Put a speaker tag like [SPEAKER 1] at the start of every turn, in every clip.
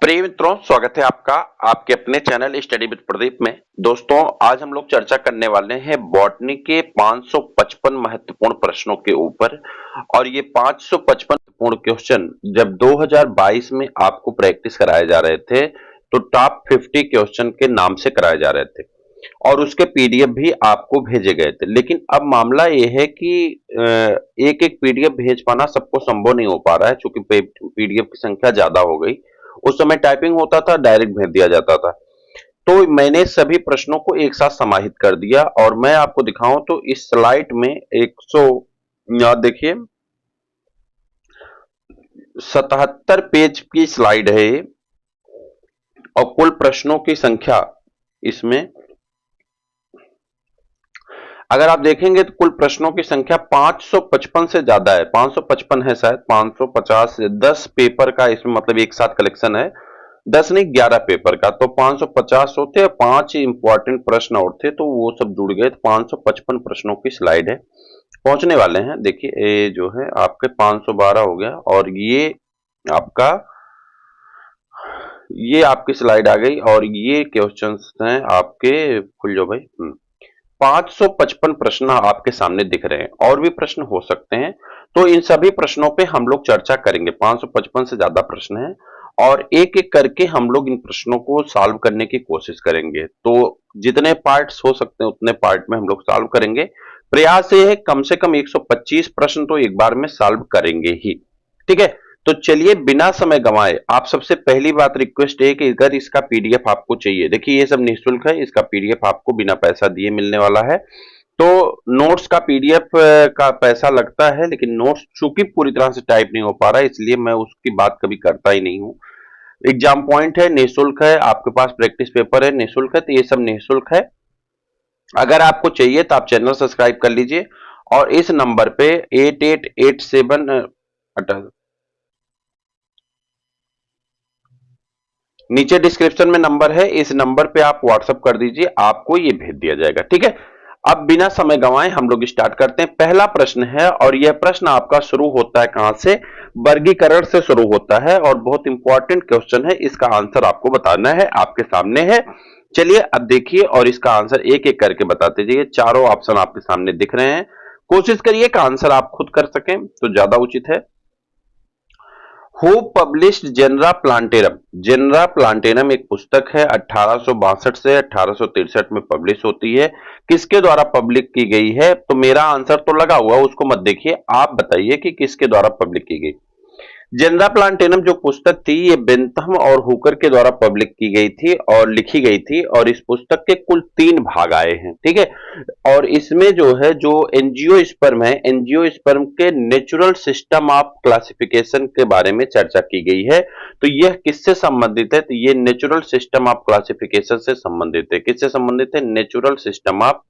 [SPEAKER 1] प्रिय मित्रों, स्वागत है आपका आपके अपने चैनल स्टडी विद प्रदीप में। दोस्तों, आज हम लोग चर्चा करने वाले हैं बॉटनी के 555 महत्वपूर्ण प्रश्नों के ऊपर। और ये 555 महत्वपूर्ण क्वेश्चन जब 2022 में आपको प्रैक्टिस कराए जा रहे थे तो टॉप 50 क्वेश्चन के नाम से कराए जा रहे थे और उसके पीडीएफ भी आपको भेजे गए थे। लेकिन अब मामला ये है कि एक एक पीडीएफ भेज पाना सबको संभव नहीं हो पा रहा है, क्योंकि पीडीएफ की संख्या ज्यादा हो गई। उस समय टाइपिंग होता था, डायरेक्ट भेज दिया जाता था। तो मैंने सभी प्रश्नों को एक साथ समाहित कर दिया और मैं आपको दिखाऊं तो इस स्लाइड में 100 याद देखिए 77 पेज की स्लाइड है ये। और कुल प्रश्नों की संख्या इसमें अगर आप देखेंगे तो कुल प्रश्नों की संख्या 555 से ज्यादा है। 555 है, शायद 550 से 10 पेपर का इसमें मतलब एक साथ कलेक्शन है। 10 नहीं 11 पेपर का, तो 550 होते, 5 इंपॉर्टेंट प्रश्न और थे तो वो सब जुड़ गए। 555 प्रश्नों की स्लाइड है, पहुंचने वाले हैं। देखिए ये जो है आपके 512 हो गया और आपका ये आपकी स्लाइड आ गई और ये क्वेश्चंस हैं आपके। खुल जाओ भाई। 555 प्रश्न आपके सामने दिख रहे हैं और भी प्रश्न हो सकते हैं, तो इन सभी प्रश्नों पे हम लोग चर्चा करेंगे। 555 से ज्यादा प्रश्न हैं और एक एक करके हम लोग इन प्रश्नों को सॉल्व करने की कोशिश करेंगे। तो जितने पार्ट्स हो सकते हैं उतने पार्ट में हम लोग सॉल्व करेंगे। प्रयास ये है कम से कम 125 प्रश्न तो एक बार में सॉल्व करेंगे ही। ठीक है, तो चलिए बिना समय गंवाए, आप सबसे पहली बात रिक्वेस्ट है कि अगर इसका पीडीएफ आपको चाहिए, देखिए ये सब निःशुल्क है, इसका पीडीएफ आपको बिना पैसा दिए मिलने वाला है। तो नोट्स का पीडीएफ का पैसा लगता है, लेकिन नोट्स चूंकि पूरी तरह से टाइप नहीं हो पा रहा है इसलिए मैं उसकी बात कभी करता ही नहीं हूं। एग्जाम पॉइंट है, निःशुल्क है, आपके पास प्रैक्टिस पेपर है, निःशुल्क है, तो ये सब निःशुल्क है। अगर आपको चाहिए तो आप चैनल सब्सक्राइब कर लीजिए और इस नंबर पे 8887 नीचे डिस्क्रिप्शन में नंबर है, इस नंबर पे आप व्हाट्सएप कर दीजिए, आपको ये भेज दिया जाएगा। ठीक है, अब बिना समय गंवाए हम लोग स्टार्ट करते हैं। पहला प्रश्न है और यह प्रश्न आपका शुरू होता है कहां से? वर्गीकरण से शुरू होता है और बहुत इंपॉर्टेंट क्वेश्चन है। इसका आंसर आपको बताना है, आपके सामने है। चलिए अब देखिए और इसका आंसर एक एक करके बताते जाइए। चारों ऑप्शन आपके सामने दिख रहे हैं, कोशिश करिए कि आंसर आप खुद कर सकें तो ज्यादा उचित है। Who published Genera Plantarum? Genera Plantarum एक पुस्तक है, 1862 से 1863 में पब्लिश होती है। किसके द्वारा पब्लिक की गई है? तो मेरा आंसर तो लगा हुआ, उसको मत देखिए, आप बताइए कि किसके द्वारा पब्लिक की गई। जेनरा प्लांटेनम जो पुस्तक थी ये बेंथम और हुकर के द्वारा पब्लिक की गई थी और लिखी गई थी और इस पुस्तक के कुल 3 भाग आए हैं। ठीक है, और इसमें जो है जो एंजियोस्पर्म है, एंजियोस्पर्म के नेचुरल सिस्टम ऑफ क्लासिफिकेशन के बारे में चर्चा की गई है। तो यह किससे संबंधित है? तो ये नेचुरल सिस्टम ऑफ क्लासिफिकेशन से संबंधित है। किससे संबंधित है? नेचुरल सिस्टम ऑफ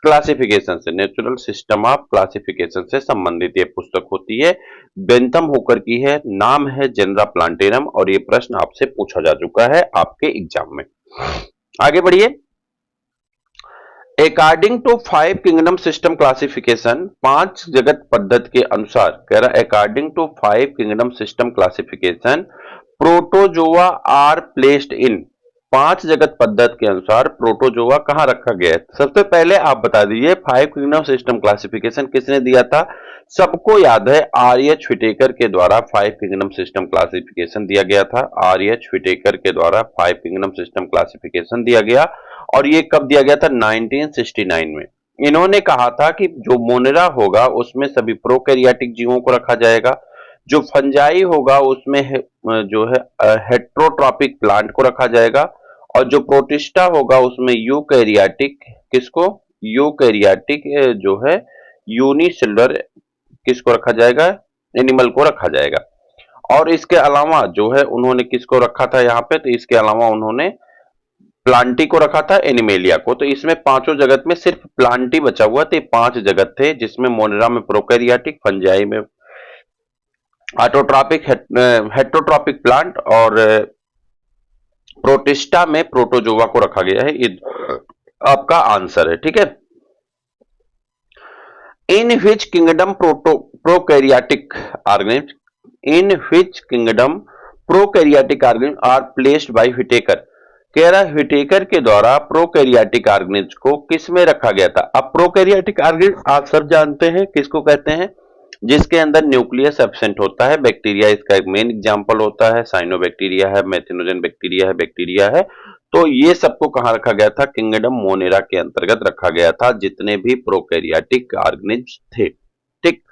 [SPEAKER 1] क्लासिफिकेशन से, नेचुरल सिस्टम ऑफ क्लासिफिकेशन से संबंधित ये पुस्तक होती है। बेंथम होकर की है, नाम है जेनरा प्लांटेरम और ये प्रश्न आपसे पूछा जा चुका है आपके एग्जाम में। आगे बढ़िए। According to 5 kingdom system classification, 5 जगत पद्धति के अनुसार, कह रहा according to 5 kingdom system classification protozoa are placed in, 5 जगत पद्धति के अनुसार प्रोटोजोआ कहां रखा गया है? सबसे पहले आप बता दीजिए 5 किंगडम सिस्टम क्लासिफिकेशन किसने दिया था? सबको याद है आर.एच. व्हिटेकर के द्वारा 5 किंगडम सिस्टम क्लासिफिकेशन दिया गया था। आर.एच. व्हिटेकर के द्वारा 5 किंगडम सिस्टम क्लासिफिकेशन दिया गया और ये कब दिया गया था? 1969 में। इन्होंने कहा था कि जो मोनेरा होगा उसमें सभी प्रोकैरियोटिक जीवों को रखा जाएगा, जो फंजाई होगा उसमें जो है हेट्रोट्रॉपिक प्लांट को रखा जाएगा और जो प्रोटिस्टा होगा उसमें यूकैरियोटिक, किसको? यूकैरियोटिक जो है यूनिसेलुलर किसको रखा जाएगा? एनिमल को रखा जाएगा। और इसके अलावा जो है उन्होंने किसको रखा था यहाँ पे? तो इसके अलावा उन्होंने प्लांटी को रखा था, एनिमेलिया को। तो इसमें पांचों जगत में सिर्फ प्लांटी बचा हुआ थे। 5 जगत थे जिसमें मोनेरा में प्रोकैरियोटिक, फंजाई में ऑटोट्रॉपिक, हेट्रोट्रॉपिक प्लांट और प्रोटिस्टा में प्रोटोजोआ को रखा गया है। ये आपका आंसर है। ठीक है, in which kingdom prokaryotic organism, in which kingdom prokaryotic organism are placed by Whittaker. कह रहा व्हिटेकर के द्वारा प्रोकैरियोटिक ऑर्गेनिज्म को किस में रखा गया था। अब प्रोकैरियोटिक ऑर्गेनिज्म आप सब जानते हैं किसको कहते हैं, जिसके अंदर न्यूक्लियस एब्सेंट होता है। बैक्टीरिया इसका एक मेन एग्जांपल होता है, साइनोबैक्टीरिया है, मेथिनोजन बैक्टीरिया है, बैक्टीरिया है। तो ये सबको कहां रखा गया था, किंगडम मोनेरा के अंतर्गत रखा गया था, जितने भी प्रोकैरियोटिक ऑर्गेनिज्म थे। ठीक,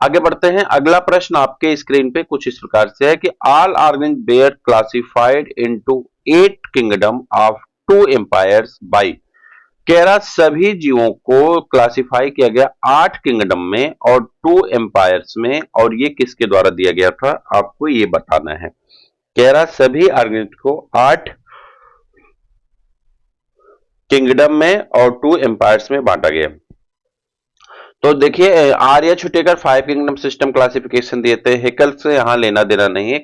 [SPEAKER 1] आगे बढ़ते हैं। अगला प्रश्न आपके स्क्रीन पे कुछ इस प्रकार से है कि all organism were classified into 8 kingdom of 2 empires by. कह रहा सभी जीवों को क्लासिफाई किया गया 8 किंगडम में और 2 एम्पायर्स में, और ये किसके द्वारा दिया गया था, आपको ये बताना है। कह रहा सभी ऑर्गेनिज्म को 8 किंगडम में और 2 एम्पायर्स में बांटा गया। तो देखिए आर्य छुटेकर 5 किंगडम सिस्टम क्लासिफिकेशन दिए थे। हेकल से यहां लेना देना नहीं है।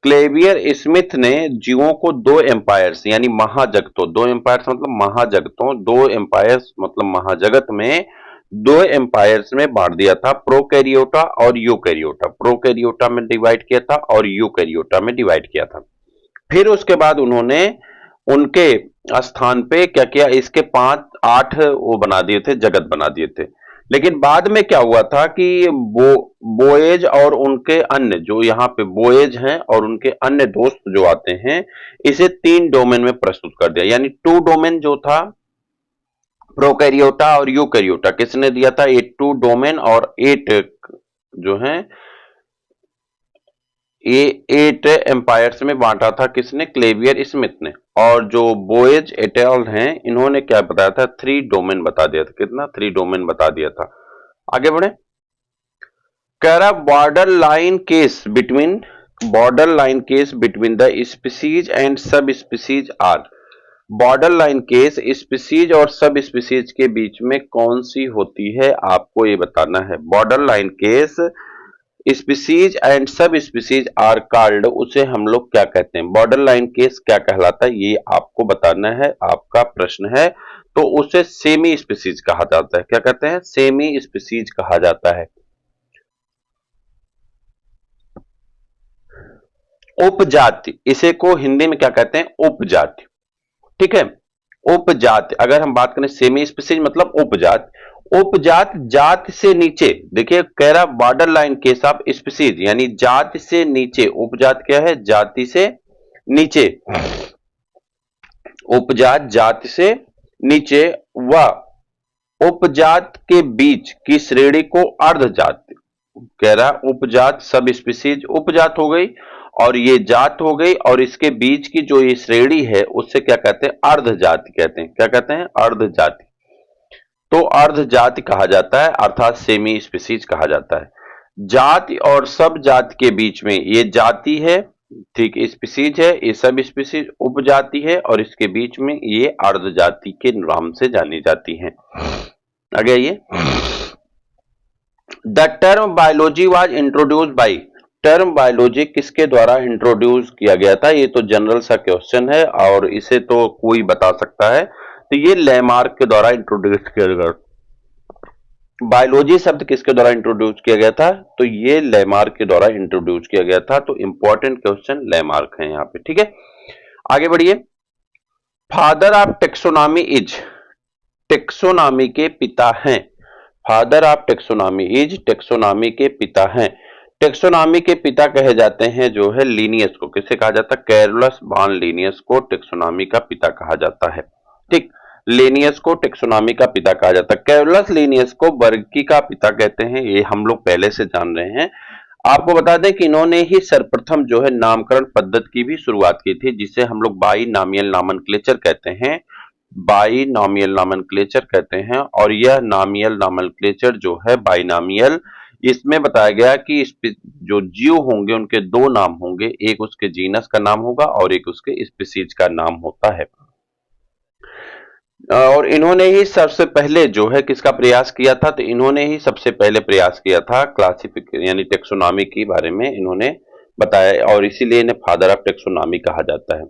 [SPEAKER 1] क्लेवियर स्मिथ ने जीवों को 2 एम्पायर्स यानी महाजगतों, 2 एम्पायर्स मतलब महाजगतों, 2 एम्पायर्स मतलब महाजगत में 2 एम्पायर्स में बांट दिया था, प्रोकैरियोटा और यूकैरियोटा। प्रोकैरियोटा में डिवाइड किया था और यूकैरियोटा में डिवाइड किया था। फिर उसके बाद उन्होंने उनके स्थान पे क्या किया, इसके 8 वो बना दिए थे, जगत बना दिए थे। लेकिन बाद में क्या हुआ था कि बोएज और उनके अन्य जो यहाँ पे बोएज हैं और उनके अन्य दोस्त जो आते हैं, इसे 3 डोमेन में प्रस्तुत कर दिया। यानी 2 डोमेन जो था प्रोकैरियोटा और यूकैरियोटा किसने दिया था, ये 2 डोमेन और 8 जो है ये 8 एम्पायर्स में बांटा था किसने, क्लेवियर स्मिथ ने। और जो बोएज एटेल हैं इन्होंने क्या बताया था, 3 डोमेन बता दिया था। कितना, 3 डोमेन बता दिया था। आगे बढ़े। कह रहा borderline case between the species and subspecies are. Borderline case species और सब स्पीसीज के बीच में कौन सी होती है, आपको ये बताना है। Border line case species and subspecies are called, उसे हम लोग क्या कहते हैं, बॉर्डर लाइन केस क्या कहलाता है, ये आपको बताना है, आपका प्रश्न है। तो उसे सेमी स्पीसीज कहा जाता है। क्या कहते हैं, सेमी स्पीसीज कहा जाता है। उपजाति, इसे को हिंदी में क्या कहते हैं, उपजाति। ठीक है, उपजाति। अगर हम बात करें सेमी स्पीसीज मतलब उपजाति। उपजात जात से नीचे, देखिए कह रहा borderline case of species यानी जाति से नीचे। उपजात क्या है, जाति से नीचे। उपजात जाति से नीचे व उपजात के बीच की श्रेणी को अर्धजात। कह रहा उपजात सब स्पीसीज उपजात हो गई और ये जात हो गई, और इसके बीच की जो ये श्रेणी है उससे क्या कहते हैं, अर्धजाति कहते हैं। क्या कहते हैं, अर्धजाति। तो अर्धजाति कहा जाता है, अर्थात सेमी स्पीसीज कहा जाता है। जाति और सब जाति के बीच में ये जाति है, ठीक, स्पीसीज है, ये सब स्पीसीज उपजाति है, और इसके बीच में ये अर्धजाति के नाम से जानी जाती हैं। आगे ये the term biology was introduce by. Term biology किसके द्वारा इंट्रोड्यूस किया गया था, ये तो जनरल सा क्वेश्चन है और इसे तो कोई बता सकता है। तो ये लैमार्क के द्वारा इंट्रोड्यूस किया गया। बायोलॉजी शब्द किसके द्वारा इंट्रोड्यूस किया गया था, तो ये लैमार्क के द्वारा इंट्रोड्यूस किया गया था। तो इंपॉर्टेंट क्वेश्चन लैमार्क है यहां पे। ठीक है, आगे बढ़िए। Father of taxonomy is, taxonomy के पिता हैं। Father of taxonomy is, taxonomy के पिता हैं। टेक्सोनॉमी के पिता कहे जाते हैं जो है लिनियस को। किसे कहा जाता है, कैरोलस वॉन लिनियस को टेक्सोनॉमी का पिता कहा जाता है। ठीक, लिनियस को टेक्सोनॉमी का पिता कहा जाता है। कैरोलस लिनियस को वर्गीकी का पिता कहते हैं, ये हम लोग पहले से जान रहे हैं। आपको बता दें कि इन्होंने ही सर्वप्रथम जो है नामकरण पद्धति की भी शुरुआत की थी, जिसे हम लोग बाइनॉमियल नॉमेनक्लेचर कहते हैं। बाइनॉमियल नॉमेनक्लेचर कहते हैं, और यह नॉमियल नॉमेनक्लेचर जो है बाइनॉमियल, इसमें बताया गया कि जो जीव होंगे उनके 2 नाम होंगे, एक उसके जीनस का नाम होगा और एक उसके स्पीसीज का नाम होता है। और इन्होंने ही सबसे पहले जो है किसका प्रयास किया था, तो इन्होंने ही सबसे पहले प्रयास किया था क्लासिफिकेशन यानी टेक्सोनॉमी के बारे में इन्होंने बताया, और इसीलिए इन्हें फादर ऑफ टेक्सोनॉमी कहा जाता है।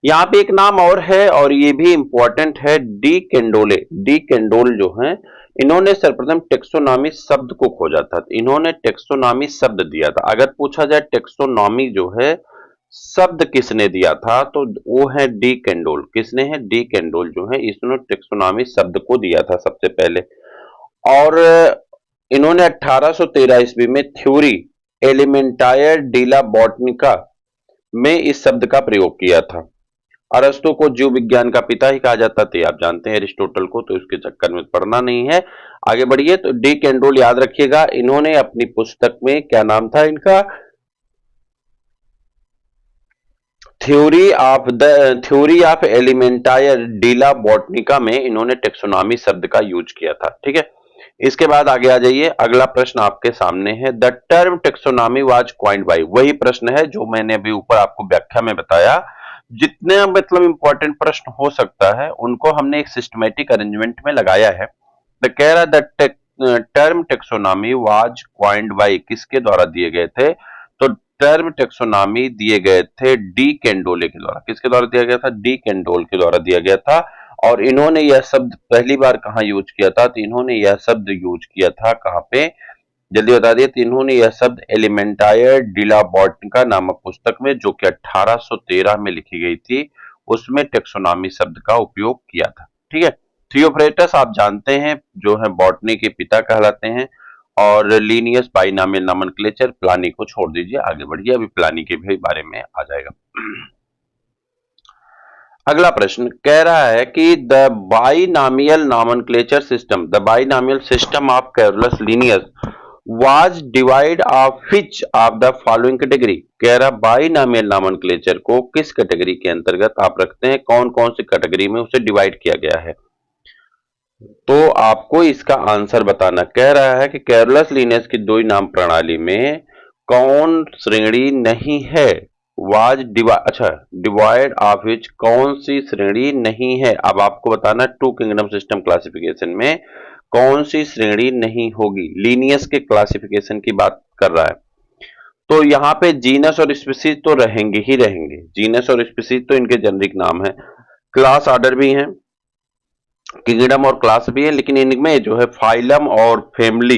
[SPEAKER 1] यहाँ पे एक नाम और है और ये भी इंपॉर्टेंट है, डी कैंडोले। डी कैंडोल जो है इन्होंने सर्वप्रथम टेक्सोनॉमी शब्द को खोजा था। इन्होंने टेक्सोनॉमी शब्द दिया था। अगर पूछा जाए टेक्सोनॉमी जो है शब्द किसने दिया था, तो वो है डी कैंडोल। किसने है? डी कैंडोल जो है इसने टेक्सोनॉमी शब्द को दिया था सबसे पहले। और इन्होंने 1813 ईस्वी में थ्योरी एलिमेंटायर डीला बॉटनिका में इस शब्द का प्रयोग किया था। अरस्तु को जीव विज्ञान का पिता ही कहा जाता था, आप जानते हैं एरिस्टोटल को, तो इसके चक्कर में पढ़ना नहीं है। आगे बढ़िए। तो डी कैंडोल याद रखिएगा, इन्होंने अपनी पुस्तक में, क्या नाम था इनका, थ्योरी ऑफ एलिमेंटायर डीला बॉटनिका में इन्होंने टेक्सोनॉमी शब्द का यूज किया था। ठीक है, इसके बाद आगे आ जाइए। अगला प्रश्न आपके सामने है, the term taxonomy was coined by. वही प्रश्न है जो मैंने अभी ऊपर आपको व्याख्या में बताया। जितने मतलब इंपॉर्टेंट प्रश्न हो सकता है उनको हमने एक सिस्टमेटिक अरेंजमेंट में लगाया है। तो कह रहा the term taxonomy was coined by किसके द्वारा दिए गए थे? तो टर्म टेक्सोनॉमी दिए गए थे डी कैंडोले के द्वारा। किसके द्वारा दिया गया था? डी कैंडोल के द्वारा दिया गया था। और इन्होंने यह शब्द पहली बार कहां यूज किया था? तो इन्होंने यह शब्द यूज किया था कहां पे? जल्दी बता दिए। तो इन्होंने यह शब्द एलिमेंटायर डिला बॉटनिका नामक पुस्तक में, जो कि 1813 में लिखी गई थी, उसमें टेक्सोनॉमी शब्द का उपयोग किया था। ठीक है, थियोफ्रेटस आप जानते हैं जो है बॉटनी के पिता कहलाते हैं। और लीनियस बाइनॉमियल नोमेनक्लेचर, प्लानी को छोड़ दीजिए, आगे बढ़िए, अभी प्लानी के भी बारे में आ जाएगा। अगला प्रश्न कह रहा है कि the binomial nomenclature system, the binomial system of Carolus Linnaeus was divide of which of the following category. कह रहा बाइनॉमियल नोमेनक्लेचर को किस कैटेगरी के अंतर्गत आप रखते हैं, कौन कौन सी कैटेगरी में उसे डिवाइड किया गया है? तो आपको इसका आंसर बताना। कह रहा है कि कैरोलस लीनियस की दो नाम प्रणाली में कौन श्रेणी नहीं है? वाज डिवाइड ऑफ विच कौन सी श्रेणी नहीं है? अब आपको बताना टू किंगडम सिस्टम क्लासिफिकेशन में कौन सी श्रेणी नहीं होगी। लीनियस के क्लासिफिकेशन की बात कर रहा है। तो यहाँ पे जीनस और स्पीसीज तो रहेंगे ही रहेंगे। जीनस और स्पीसीज तो इनके जेनरिक नाम है। क्लास ऑर्डर भी है, किंगडम और क्लास भी है, लेकिन इनमें जो है फाइलम और फैमिली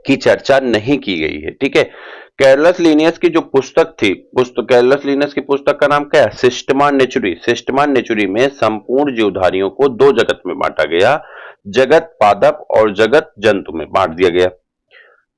[SPEAKER 1] की चर्चा नहीं की गई है। ठीक है, कैरोलस लीनियस की जो पुस्तक थी, कैरोलस लीनियस की पुस्तक का नाम क्या है? सिस्टमा नेचुरी। सिस्टमा नेचुरी में संपूर्ण जीवधारियों को दो जगत में बांटा गया, जगत पादप और जगत जंतु में बांट दिया गया।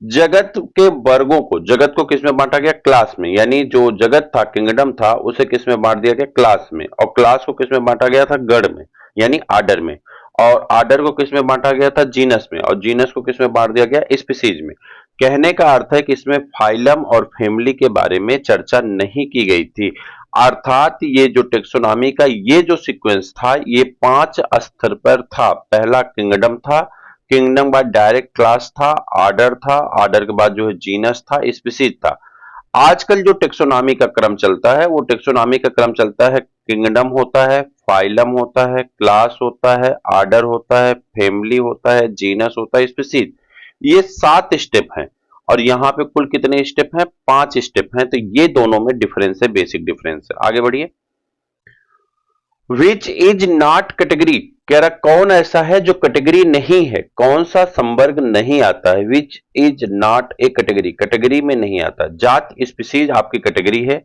[SPEAKER 1] जगत के वर्गों को, जगत को किस में बांटा गया? क्लास में। यानी जो जगत था, किंगडम था, उसे किस में बांट दिया गया? क्लास में। और क्लास को किस में बांटा गया था? गण में, यानी आर्डर में। और आर्डर को किस में बांटा गया था? जीनस में। और जीनस को किस में बांट दिया गया? स्पीसीज में। कहने का अर्थ है कि इसमें फाइलम और फैमिली के बारे में चर्चा नहीं की गई थी। अर्थात ये जो टेक्सोनॉमी का ये जो सीक्वेंस था, ये 5 स्तर पर था। पहला किंगडम था, किंगडम बाद डायरेक्ट क्लास था, ऑर्डर था, ऑर्डर के बाद जो है जीनस था, स्पीसीज था। आजकल जो टेक्सोनॉमी का क्रम चलता है, वो टेक्सोनॉमी का क्रम चलता है, किंगडम होता है, फाइलम होता है, क्लास होता है, ऑर्डर होता है, फैमिली होता है, जीनस होता है, स्पीसीज। ये 7 स्टेप हैं। और यहाँ पे कुल कितने स्टेप हैं? 5 स्टेप हैं। तो ये दोनों में डिफरेंस है, बेसिक डिफरेंस है। आगे बढ़िए। Which is not category. कह रहा कौन ऐसा है जो कैटेगरी नहीं है, कौन सा संवर्ग नहीं आता है? Which is not A category, category में नहीं आता। जात स्पीसीज आपकी कैटेगरी है,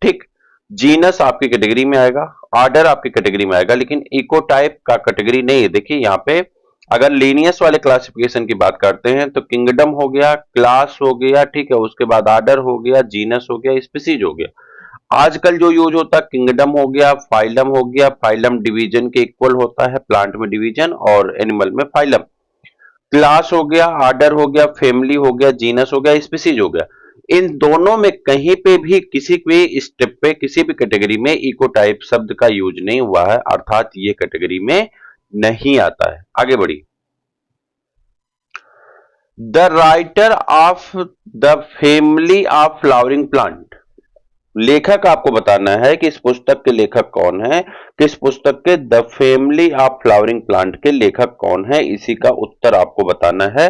[SPEAKER 1] ठीक। जीनस आपकी कैटेगरी में आएगा, ऑर्डर आपकी कैटेगरी में आएगा, लेकिन इकोटाइप का कैटेगरी नहीं है। देखिए यहाँ पे अगर लीनियस वाले क्लासिफिकेशन की बात करते हैं तो किंगडम हो गया, क्लास हो गया, ठीक है, उसके बाद ऑर्डर हो गया, जीनस हो गया, स्पीसीज हो गया। आजकल जो यूज होता है किंगडम हो गया, फाइलम हो गया। फाइलम डिवीजन के इक्वल होता है, प्लांट में डिवीजन और एनिमल में फाइलम। क्लास हो गया, ऑर्डर हो गया, फैमिली हो गया, जीनस हो गया, स्पीसीज हो गया। इन दोनों में कहीं पे भी किसी भी स्टेप पे किसी भी कैटेगरी में इकोटाइप शब्द का यूज नहीं हुआ है, अर्थात ये कैटेगरी में नहीं आता है। आगे बढ़ी। The writer of the family of flowering plant. लेखक आपको बताना है कि इस पुस्तक के लेखक कौन है, किस पुस्तक के the family of flowering plant के लेखक कौन है, इसी का उत्तर आपको बताना है।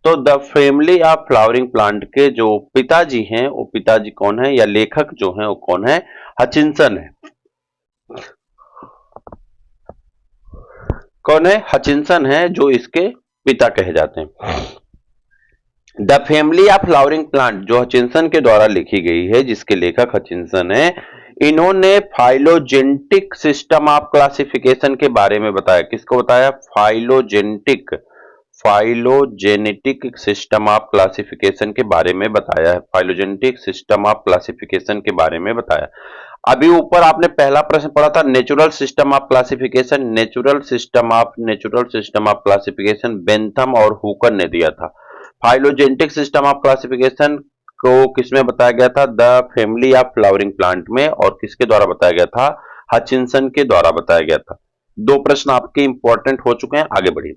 [SPEAKER 1] तो the family of flowering plant के जो पिताजी हैं, वो पिताजी कौन है या लेखक जो है वो कौन है? हचिंसन है। कौन है? हचिंसन है जो इसके पिता कहे जाते हैं। The family of flowering plant जो हचिंसन के द्वारा लिखी गई है, जिसके लेखक हचिंसन है, इन्होंने फाइलोजेनेटिक सिस्टम ऑफ क्लासिफिकेशन के बारे में बताया। किसको बताया? फाइलोजेनेटिक सिस्टम ऑफ क्लासिफिकेशन के बारे में बताया है। फाइलोजेनेटिक सिस्टम ऑफ क्लासिफिकेशन के बारे में बताया। अभी ऊपर आपने पहला प्रश्न पढ़ा था natural system of classification. Natural system of classification Bentham और हुकर ने दिया था। फाइलोजेनेटिक सिस्टम ऑफ क्लासिफिकेशन को किसमें बताया गया था? The family of flowering plant में। और किसके द्वारा बताया गया था? हचिंसन के द्वारा बताया गया था। दो प्रश्न आपके इंपॉर्टेंट हो चुके हैं, आगे बढ़िए।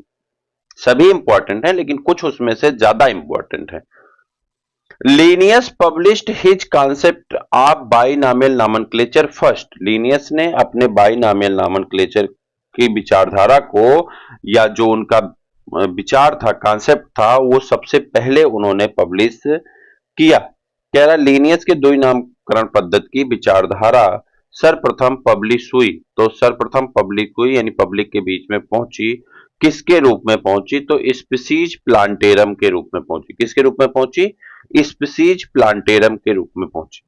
[SPEAKER 1] सभी इंपॉर्टेंट हैं लेकिन कुछ उसमें से ज्यादा इंपॉर्टेंट है। Linnaeus published his concept of binomial nomenclature first. Linnaeus ने अपने बाइनॉमियल नॉमेनक्लेचर की विचारधारा को, या जो उनका विचार था, कॉन्सेप्ट था, वो सबसे पहले उन्होंने पब्लिश किया। कह रहा लीनियस के द्वि नामकरण पद्धति की विचारधारा सर्वप्रथम पब्लिश हुई। तो सर्वप्रथम पब्लिक हुई यानी पब्लिक के बीच में पहुंची। किसके रूप में पहुंची? तो स्पीसीज प्लांटेरम के रूप में पहुंची। किसके रूप में पहुंची? स्पीसीज प्लांटेरम के रूप में पहुंची।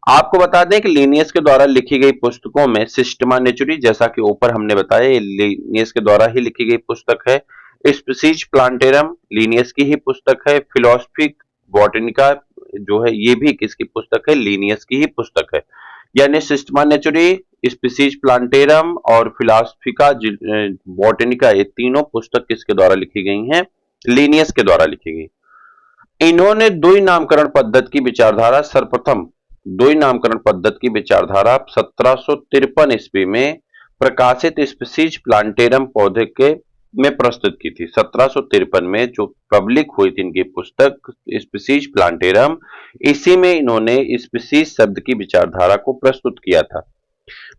[SPEAKER 1] आपको बता दें कि लीनियस के द्वारा लिखी गई पुस्तकों में सिस्टमा नेचुरी, जैसा कि ऊपर हमने बताया, लीनियस के द्वारा ही लिखी गई पुस्तक है। स्पीसीज प्लांटेरम लीनियस की ही पुस्तक है। फिलोसफिक बॉटनिका जो है, ये भी किसकी पुस्तक है? लीनियस की ही पुस्तक है। यानी सिस्टमा नेचुरी, स्पीसीज प्लांटेरम और फिलोसफिका बॉटनिका, ये तीनों पुस्तक किसके द्वारा लिखी गई हैं? लीनियस के द्वारा लिखी गई। इन्होंने द्वि नामकरण पद्धति की विचारधारा सर्वप्रथम द्वि नामकरण पद्धति की विचारधारा 1753 ईस्वी में प्रकाशित स्पीसीज प्लांटेरम पौधे के में प्रस्तुत की थी। 1753 में जो पब्लिक हुई थी इनकी पुस्तक स्पीसीज प्लांटेरम, इसी में इन्होंने स्पीसीज शब्द की विचारधारा को प्रस्तुत किया था।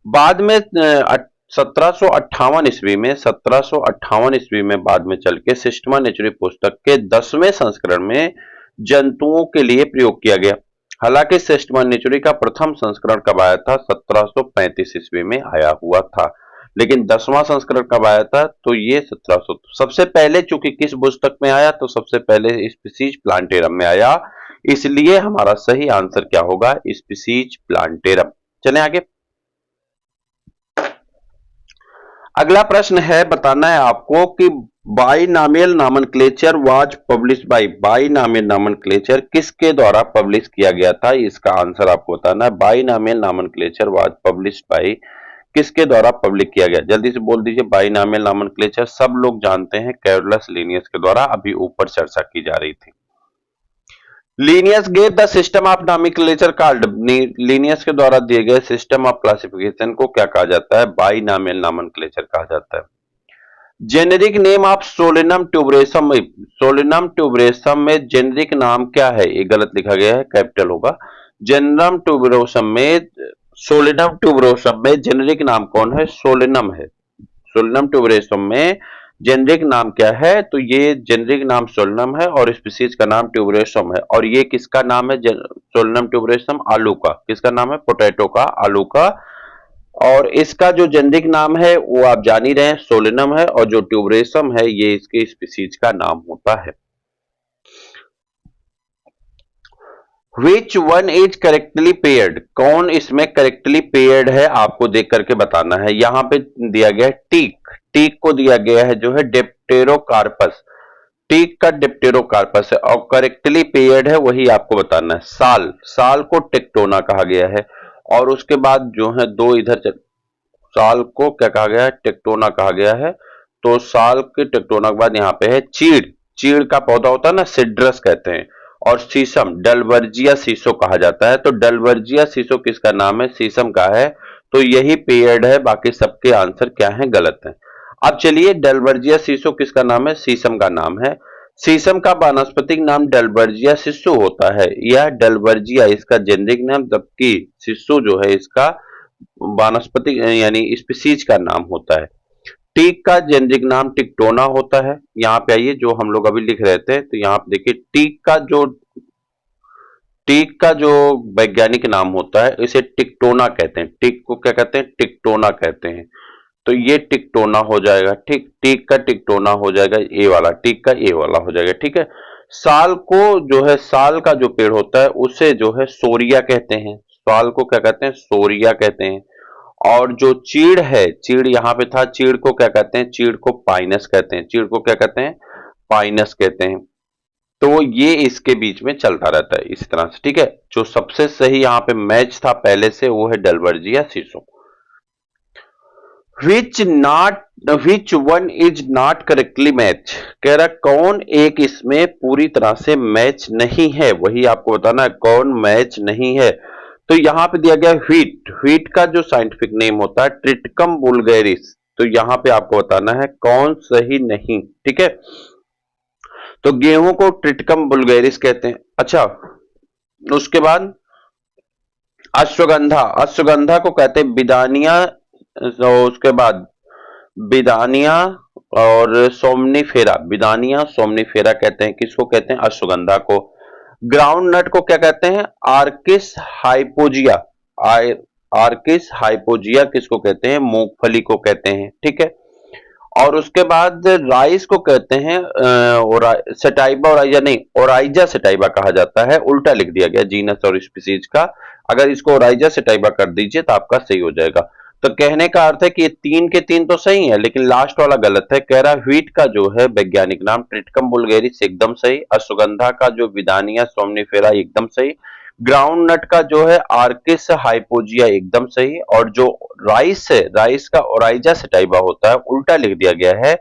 [SPEAKER 1] बाद में 1758 ईस्वी में बाद में चल के सिस्टमा नेचुरी पुस्तक के 10वें संस्करण में जंतुओं के लिए प्रयोग किया गया। हालांकि सिस्टमा नेचुरी का प्रथम संस्करण कब आया था? 1735 ईस्वी में आया हुआ था। लेकिन 10वां संस्करण कब आया था? तो ये 1700। सबसे पहले चूंकि किस पुस्तक में आया? तो सबसे पहले स्पीसीज प्लांटेरम में आया, इसलिए हमारा सही आंसर क्या होगा? Species plantarum. चलें आगे। अगला प्रश्न है, बताना है आपको कि binomial nomenclature was publish by. Binomial nomenclature किसके द्वारा पब्लिश किया गया था? इसका आंसर आपको बताना है। Binomial nomenclature was publish by, किसके द्वारा पब्लिश किया गया? जल्दी से बोल दीजिए। बाइनॉमियल नॉमेनक्लेचर सब लोग जानते हैं, कैरोलस लीनियस के द्वारा अभी ऊपर चर्चा की जा रही थी। Linnaeus gave the system of nomenclature called. Linnaeus के द्वारा दिए गए सिस्टम ऑफ क्लासिफिकेशन को क्या कहा जाता है? बाइनॉमियल नॉमेनक्लेचर कहा जाता है। Generic name of Solanum tuberosum. Solanum tuberosum में जेनेरिक नाम क्या है? ये गलत लिखा गया है, कैपिटल होगा। जेनरम ट्यूबरोसम में, सोलेनम ट्यूबरोसम में जेनेरिक नाम कौन है? सोलेनम है। सोलेनम ट्यूबरेसम में जेनेरिक नाम क्या है? तो ये जेनेरिक नाम सोलेनम है और स्पीसीज का नाम ट्यूबरेसम है। और ये किसका नाम है? सोलेनम ट्यूबरेसम आलू का। किसका नाम है? पोटैटो का, आलू का। और इसका जो जेनेरिक नाम है वो आप जान ही रहे हैं, सोलेनम है। और जो ट्यूबरेसम है ये इसके स्पीसीज का नाम होता है। Which one is correctly paired? कौन इसमें करेक्टली पेयर्ड है? आपको देख करके बताना है। यहां पे दिया गया है टीक। टीक को दिया गया है जो है डिप्टेरोकार्पस। टीक का डिप्टेरोकार्पस है। और करेक्टली पेयर्ड है वही आपको बताना है। साल, साल को टेक्टोना कहा गया है। और उसके बाद जो है दो इधर साल को क्या कहा गया है? टेक्टोना कहा गया है। तो साल के टेक्टोना के बाद यहाँ पे है चीड़। चीड़ का पौधा होता है ना, सिड्रस कहते हैं। और शीशम, डलवर्जिया शीशो कहा जाता है। तो डलवर्जिया शीशो किसका नाम है? शीशम का है। तो यही पेयर्ड है, बाकी सबके आंसर क्या है? गलत है। अब चलिए, डलवर्जिया शीशो किसका नाम है? शीशम का नाम है। शीशम का वानस्पतिक नाम डलवर्जिया शिशु होता है। यह डलवर्जिया इसका जेनेरिक नाम, जबकि शिशु जो है इसका वानस्पतिक यानी स्पीसीज का नाम होता है। टीक का जेनेरिक नाम टिक्टोना होता है। यहाँ पे आइए, जो हम लोग अभी लिख रहे थे, तो यहाँ पे देखिए टीक का जो वैज्ञानिक नाम होता है इसे टिक्टोना कहते हैं। टिक को क्या कहते हैं? टिक्टोना कहते हैं। तो ये टिक्टोना हो जाएगा। ठीक, टीक का टिक्टोना हो जाएगा, ए वाला, टीक का ए वाला हो जाएगा। ठीक है, साल को जो है, साल का जो पेड़ होता है उसे जो है सोरिया कहते हैं। साल को क्या कहते हैं? सोरिया कहते हैं। और जो चीड़ है, चीड़ यहाँ पे था, चीड़ को क्या कहते हैं? चीड़ को पाइनस कहते हैं। चीड़ को क्या कहते हैं? पाइनस कहते हैं। तो ये इसके बीच में चलता रहता है इस तरह से। ठीक है, जो सबसे सही यहाँ पे मैच था पहले से वो है Dalbergia sissoo. Which one is not correctly match, कह रहा कौन एक इसमें पूरी तरह से मैच नहीं है, वही आपको बताना है कौन मैच नहीं है। तो यहां पे दिया गया व्हीट, व्हीट का जो साइंटिफिक नेम होता है ट्रिटिकम वुल्गैरिस, तो यहां पे आपको बताना है कौन सही नहीं। ठीक है, तो गेहूं को ट्रिटिकम वुल्गैरिस कहते हैं। अच्छा, उसके बाद अश्वगंधा, अश्वगंधा को कहते हैं बिदानिया। तो उसके बाद बिदानिया और सोमनीफेरा, बिदानिया सोमनीफेरा कहते हैं, किसको कहते हैं? अश्वगंधा को। ग्राउंड नट को क्या कहते हैं? आर्किस हाइपोजिया, आर्किस हाइपोजिया किसको कहते हैं? मूंगफली को कहते हैं। ठीक है, और उसके बाद राइस को कहते हैं सेटाइबा ओराइजा, नहीं ओराइजा सेटाइबा कहा जाता है, उल्टा लिख दिया गया जीनस और स्पीसीज का। अगर इसको ओराइजा सेटाइबा कर दीजिए तो आपका सही हो जाएगा। तो कहने का अर्थ है कि ये 3 के 3 तो सही है, लेकिन लास्ट वाला गलत है। कह रहा व्हीट का जो है वैज्ञानिक नाम ट्रिटिकम वुल्गैरिस एकदम सही, अश्वगंधा का जो विदानिया सोमनीफेरा एकदम सही, ग्राउंड नट का जो है आर्किस हाइपोजिया एकदम सही, और जो राइस है, राइस का ओराइजा सेटाइबा होता है, उल्टा लिख दिया गया है।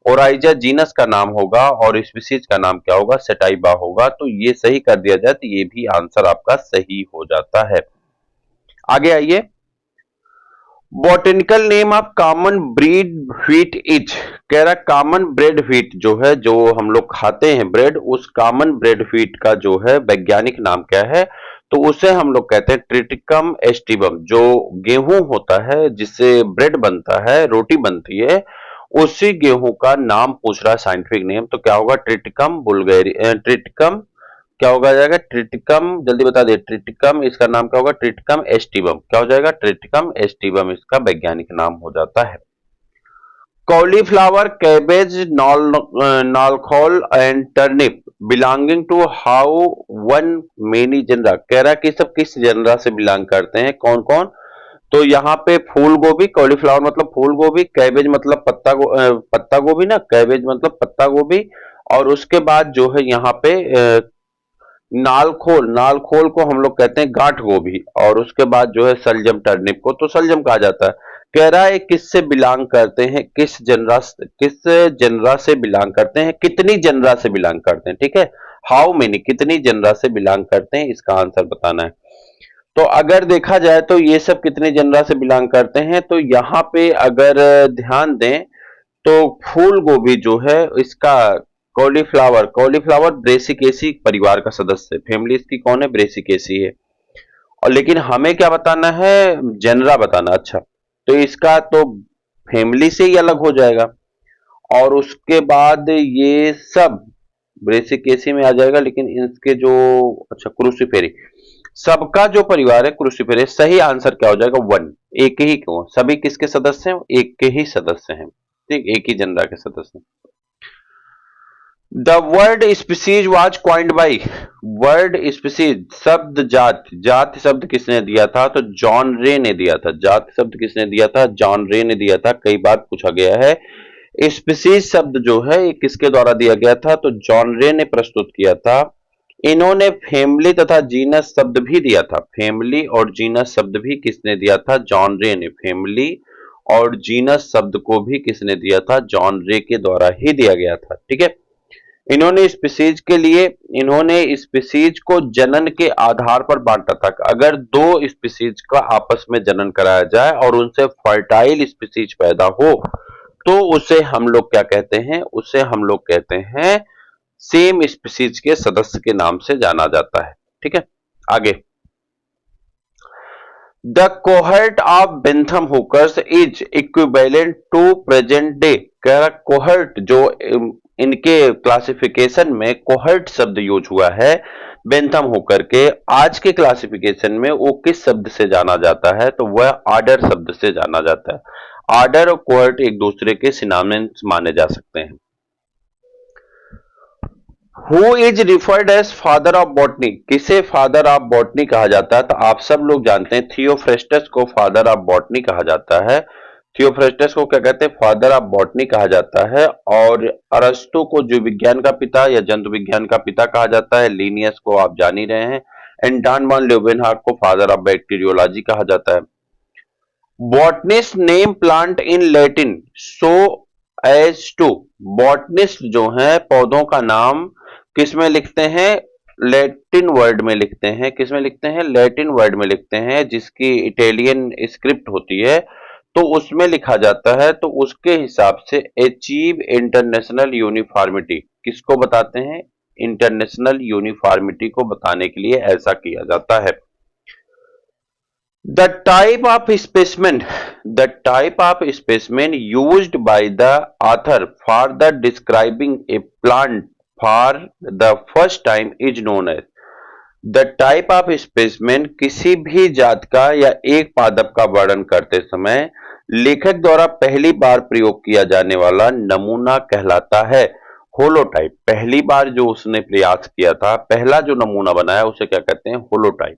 [SPEAKER 1] ओराइजा जीनस का नाम होगा और स्पीसीज का नाम क्या होगा? सेटाइबा होगा। तो ये सही कर दिया जाए तो ये भी आंसर आपका सही हो जाता है। आगे आइए, botanical name of common breed wheat is, कह रहा कॉमन ब्रेड व्हीट जो है, जो हम लोग खाते हैं ब्रेड, उस कॉमन ब्रेड व्हीट का जो है वैज्ञानिक नाम क्या है? तो उसे हम लोग कहते हैं ट्रिटिकम एस्टिवम। जो गेहूं होता है जिससे ब्रेड बनता है, रोटी बनती है, उसी गेहूं का नाम पूछ रहा है साइंटिफिक नेम। तो क्या होगा? ट्रिटिकम बुल्गेरी, ट्रिटिकम क्या होगा जाएगा? ट्रिटिकम, जल्दी बता दे, ट्रिटिकम इसका नाम क्या होगा? Triticum aestivum. क्या हो जाएगा? ट्रिटिकम एस्टिवम इसका वैज्ञानिक नाम हो जाता है। Cauliflower, cabbage, knolkhol and turnip belonging to how one many genera, कह रहा है कि सब किस जनरा से बिलोंग करते हैं, कौन कौन? तो यहाँ पे फूल गोभी, कॉलीफ्लावर मतलब फूल गोभी, कैबेज मतलब पत्ता गोभी ना, कैबेज मतलब पत्ता गोभी, और उसके बाद जो है यहाँ पे नालखोल, नालखोल को हम लोग कहते हैं गांठ गोभी, और उसके बाद जो है सलजम, टर्निप को तो सलजम कहा जाता है। कह रहा है किससे बिलोंग करते हैं, किस जनरा से बिलोंग करते हैं, कितनी जनरा से बिलोंग करते हैं। ठीक है, हाउ मेनी, कितनी जनरा से बिलोंग करते हैं, इसका आंसर बताना है। तो अगर देखा जाए तो ये सब कितने जनरा से बिलोंग करते हैं, तो यहाँ पे अगर ध्यान दें तो फूल गोभी जो है इसका, कॉलीफ्लावर, कॉलीफ्लावर ब्रेसिकेसी परिवार का सदस्य है, फैमिली इसकी कौन है? ब्रेसिकेसी है। और लेकिन हमें क्या बताना है? जनरा बताना। अच्छा, तो इसका तो फैमिली से ही अलग हो जाएगा, और उसके बाद ये सब ब्रेसिकेसी में आ जाएगा, लेकिन इसके जो, अच्छा क्रूसीफेरी, सबका जो परिवार है क्रूसीफेरी, सही आंसर क्या हो जाएगा? 1, एक ही क्यों? सभी किसके सदस्य हैं? एक के ही सदस्य हैं। ठीक, एक ही जनरा के सदस्य। The word species was coined by, word species शब्द जात, जात शब्द किसने दिया था? तो जॉन रे ने दिया था। जात शब्द किसने दिया था? जॉन रे ने दिया था। कई बार पूछा गया है। स्पीसीज शब्द जो है ये किसके द्वारा दिया गया था? तो जॉन रे ने प्रस्तुत किया था। इन्होंने फैमिली तथा जीनस शब्द भी दिया था। फैमिली और जीनस शब्द भी किसने दिया था? जॉन रे ने। फैमिली और जीनस शब्द को भी किसने दिया था? जॉन रे के द्वारा ही दिया गया था। ठीक है, इन्होंने स्पीसीज को जनन के आधार पर बांटा था। अगर दो स्पीसीज का आपस में जनन कराया जाए और उनसे फर्टाइल स्पीसीज पैदा हो तो उसे हम लोग क्या कहते हैं? उसे हम लोग कहते हैं सेम स्पीसीज के सदस्य के नाम से जाना जाता है। ठीक है, आगे, the cohort of Bentham Hooker's is equivalent to present day, कह रहा कोहर्ट जो इनके क्लासिफिकेशन में कोहर्ट शब्द यूज हुआ है बेंथम हुकर के, आज के क्लासिफिकेशन में वो किस शब्द से जाना जाता है? तो वह ऑर्डर शब्द से जाना जाता है। आर्डर और कोहर्ट एक दूसरे के सिनोनिम्स माने जा सकते हैं। Who is referred as father of botany, किसे फादर ऑफ बॉटनी कहा जाता है? तो आप सब लोग जानते हैं थियोफ्रेस्टस को फादर ऑफ बॉटनी कहा जाता है। थियोफ्रेस्टस को क्या कहते हैं? फादर ऑफ बॉटनी कहा जाता है। और अरस्तु को जीव विज्ञान का पिता या जंतु विज्ञान का पिता कहा जाता है। लिनियस को आप जान ही रहे हैं। एंड डॉन वॉन ल्यूवेनहॉक को फादर ऑफ बैक्टीरियोलॉजी कहा जाता है। Botanist name plant in Latin so as to, botanist जो है पौधों का नाम किस में लिखते हैं? लैटिन वर्ड में लिखते हैं। किस में लिखते हैं? लैटिन वर्ड में लिखते हैं, जिसकी इटालियन स्क्रिप्ट होती है तो उसमें लिखा जाता है। तो उसके हिसाब से अचीव इंटरनेशनल यूनिफॉर्मिटी किसको बताते हैं? इंटरनेशनल यूनिफॉर्मिटी को बताने के लिए ऐसा किया जाता है। The type of specimen used by the author for the describing a plant for the first time is known as, the type of specimen किसी भी जात का या एक पादप का वर्णन करते समय लेखक द्वारा पहली बार प्रयोग किया जाने वाला नमूना कहलाता है होलोटाइप। पहली बार जो उसने प्रयास किया था, पहला जो नमूना बनाया उसे क्या कहते हैं? Holotype.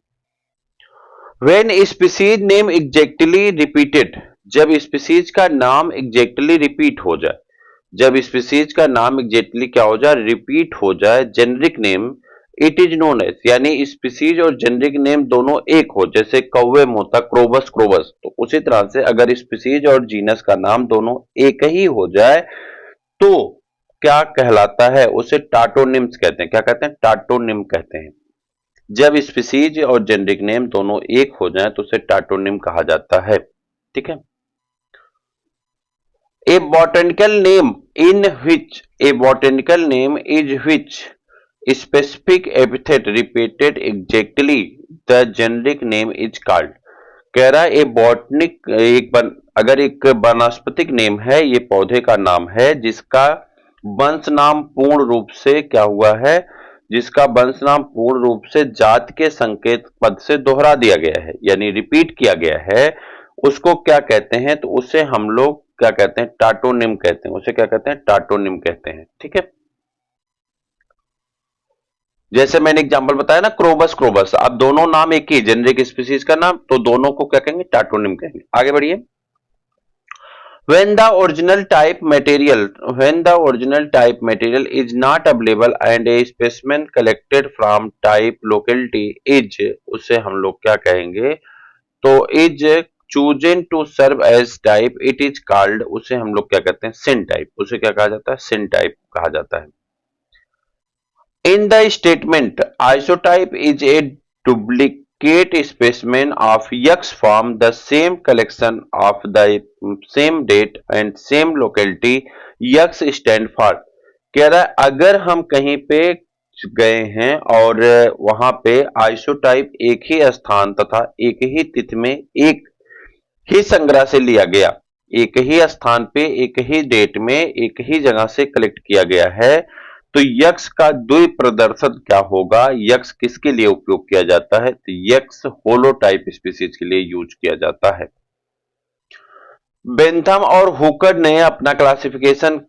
[SPEAKER 1] When species name exactly repeated, जब स्पीसीज का नाम एग्जैक्टली रिपीट हो जाए, जब स्पीसीज का नाम एग्जैक्टली क्या हो जाए? रिपीट हो जाए, generic name it is known as, यानी स्पीसीज और जेनरिक नेम दोनों एक हो, जैसे कौवे मोता क्रोबस क्रोबस, तो उसी तरह से अगर स्पीसीज और जीनस का नाम दोनों एक ही हो जाए तो क्या कहलाता है? उसे टाटोनिम्स कहते हैं। क्या कहते हैं? टाटोनिम कहते हैं। जब स्पीसीज और जेनरिक नेम दोनों एक हो जाएं तो उसे टाटोनिम कहा जाता है। ठीक है। A botanical name in which, a botanical name is which specific epithet repeated exactly the generic name is called. कह रहा है अगर एक वनस्पतिक नेम है, ये पौधे का नाम है जिसका वंश नाम पूर्ण रूप से क्या हुआ है? जिसका वंश नाम पूर्ण रूप से जात के संकेत पद से दोहरा दिया गया है, यानी रिपीट किया गया है, उसको क्या कहते हैं? तो उसे हम लोग क्या कहते हैं? टाटोनिम कहते हैं। उसे क्या कहते हैं? टाटोनिम कहते हैं। ठीक है। जैसे मैंने एग्जांपल बताया ना, क्रोबस क्रोबस, अब दोनों नाम एक ही, जेनरिक स्पीसीज का नाम, तो दोनों को क्या कहेंगे? टाटोनिम कहेंगे। आगे बढ़िए। When the original type material is not available and a specimen collected from type locality is, उसे हम लोग क्या कहेंगे? तो is chosen to serve as type, it is called, उसे हम लोग क्या कहते हैं? sin type। उसे क्या कहा जाता है? sin type कहा जाता है। In the statement, isotype is a duplicate specimen of X from the same collection of the same date and same locality, X stand for। कह रहा है अगर हम कहीं पे गए हैं और वहां पे आइसोटाइप एक ही स्थान तथा एक ही तिथि में एक ही संग्रह से लिया गया, एक ही स्थान पे एक ही डेट में एक ही जगह से कलेक्ट किया गया है, तो यक्स का द्विप्रदर्शन क्या होगा? यक्स किसके लिए उपयोग किया जाता है? तो यक्स होलोटाइप स्पीसीज के लिए यूज किया जाता है। बेंथम और हुकर ने अपना क्लासिफिकेशन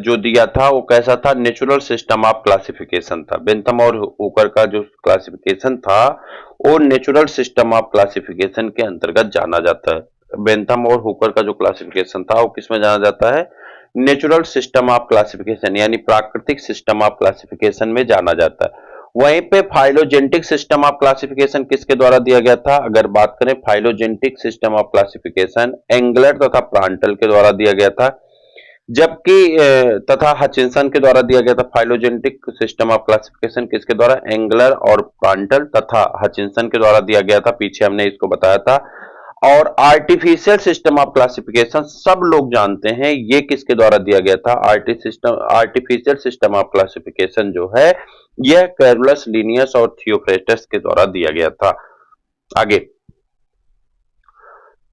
[SPEAKER 1] जो दिया था वो कैसा था? नेचुरल सिस्टम ऑफ क्लासिफिकेशन था। बेंथम और हुकर का जो क्लासिफिकेशन था वो नेचुरल सिस्टम ऑफ क्लासिफिकेशन के अंतर्गत जाना जाता है। बेंथम और हुकर का जो क्लासिफिकेशन था वो किसमें जाना जाता है? नेचुरल सिस्टम ऑफ क्लासिफिकेशन, यानी प्राकृतिक सिस्टम ऑफ क्लासिफिकेशन में जाना जाता है। वहीं पे फाइलोजेनेटिक सिस्टम ऑफ क्लासिफिकेशन किसके द्वारा दिया गया था? अगर बात करें phylogenetic system of classification Engler तथा प्रांटल के द्वारा दिया गया था, जबकि तथा हचिंसन के द्वारा दिया गया था। फाइलोजेनेटिक सिस्टम ऑफ क्लासिफिकेशन किसके द्वारा? एंगलर और प्रांटल तथा हचिंसन के द्वारा दिया गया था। पीछे हमने इसको बताया था। और आर्टिफिशियल सिस्टम ऑफ क्लासिफिकेशन सब लोग जानते हैं, ये किसके द्वारा दिया गया था? आर्टिफिशियल सिस्टम ऑफ क्लासिफिकेशन जो है यह कैरोलस, लिनियस और थियोफ्रेस्टस के द्वारा दिया गया था। आगे,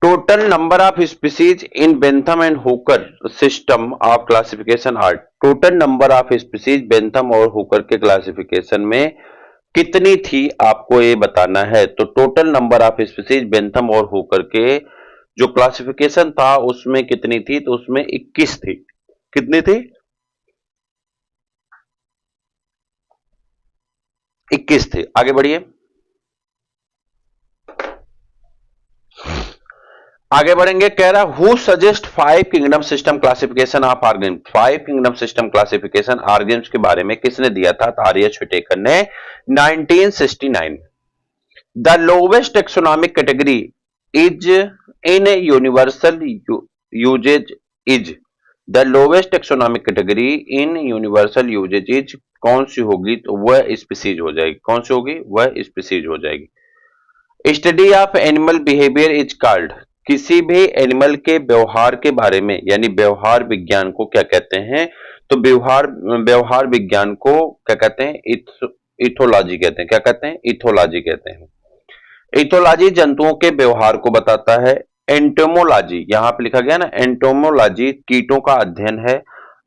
[SPEAKER 1] total number of species in Bentham and Hooker system of classification are, total number of species Bentham और हुकर के क्लासिफिकेशन में कितनी थी आपको ये बताना है। तो total number of species Bentham और हुकर के जो क्लासिफिकेशन था उसमें कितनी थी, तो उसमें 21 थी। कितनी थी? 21 थे। आगे बढ़िए, आगे बढ़ेंगे। कह रहा who suggest 5 kingdom system classification of organs. 5 kingdom system classification organs के बारे में किसने दिया था? तो आर.एच. व्हिटेकर ने 1969। The lowest taxonomic category is in universal usage is. The lowest taxonomic category in universal usage is कौन सी होगी? तो वह स्पीसीज हो जाएगी। कौन सी होगी? वह स्पीसीज हो जाएगी। Study of animal behaviour is called. किसी भी एनिमल के व्यवहार के बारे में, यानी व्यवहार विज्ञान को क्या कहते हैं? तो व्यवहार व्यवहार विज्ञान को क्या कहते हैं? इथोलॉजी कहते हैं। क्या कहते हैं? इथोलॉजी कहते हैं। इथोलॉजी जंतुओं के व्यवहार को बताता है। एंटोमोलॉजी, यहां पे लिखा गया ना, एंटोमोलॉजी कीटों का अध्ययन है।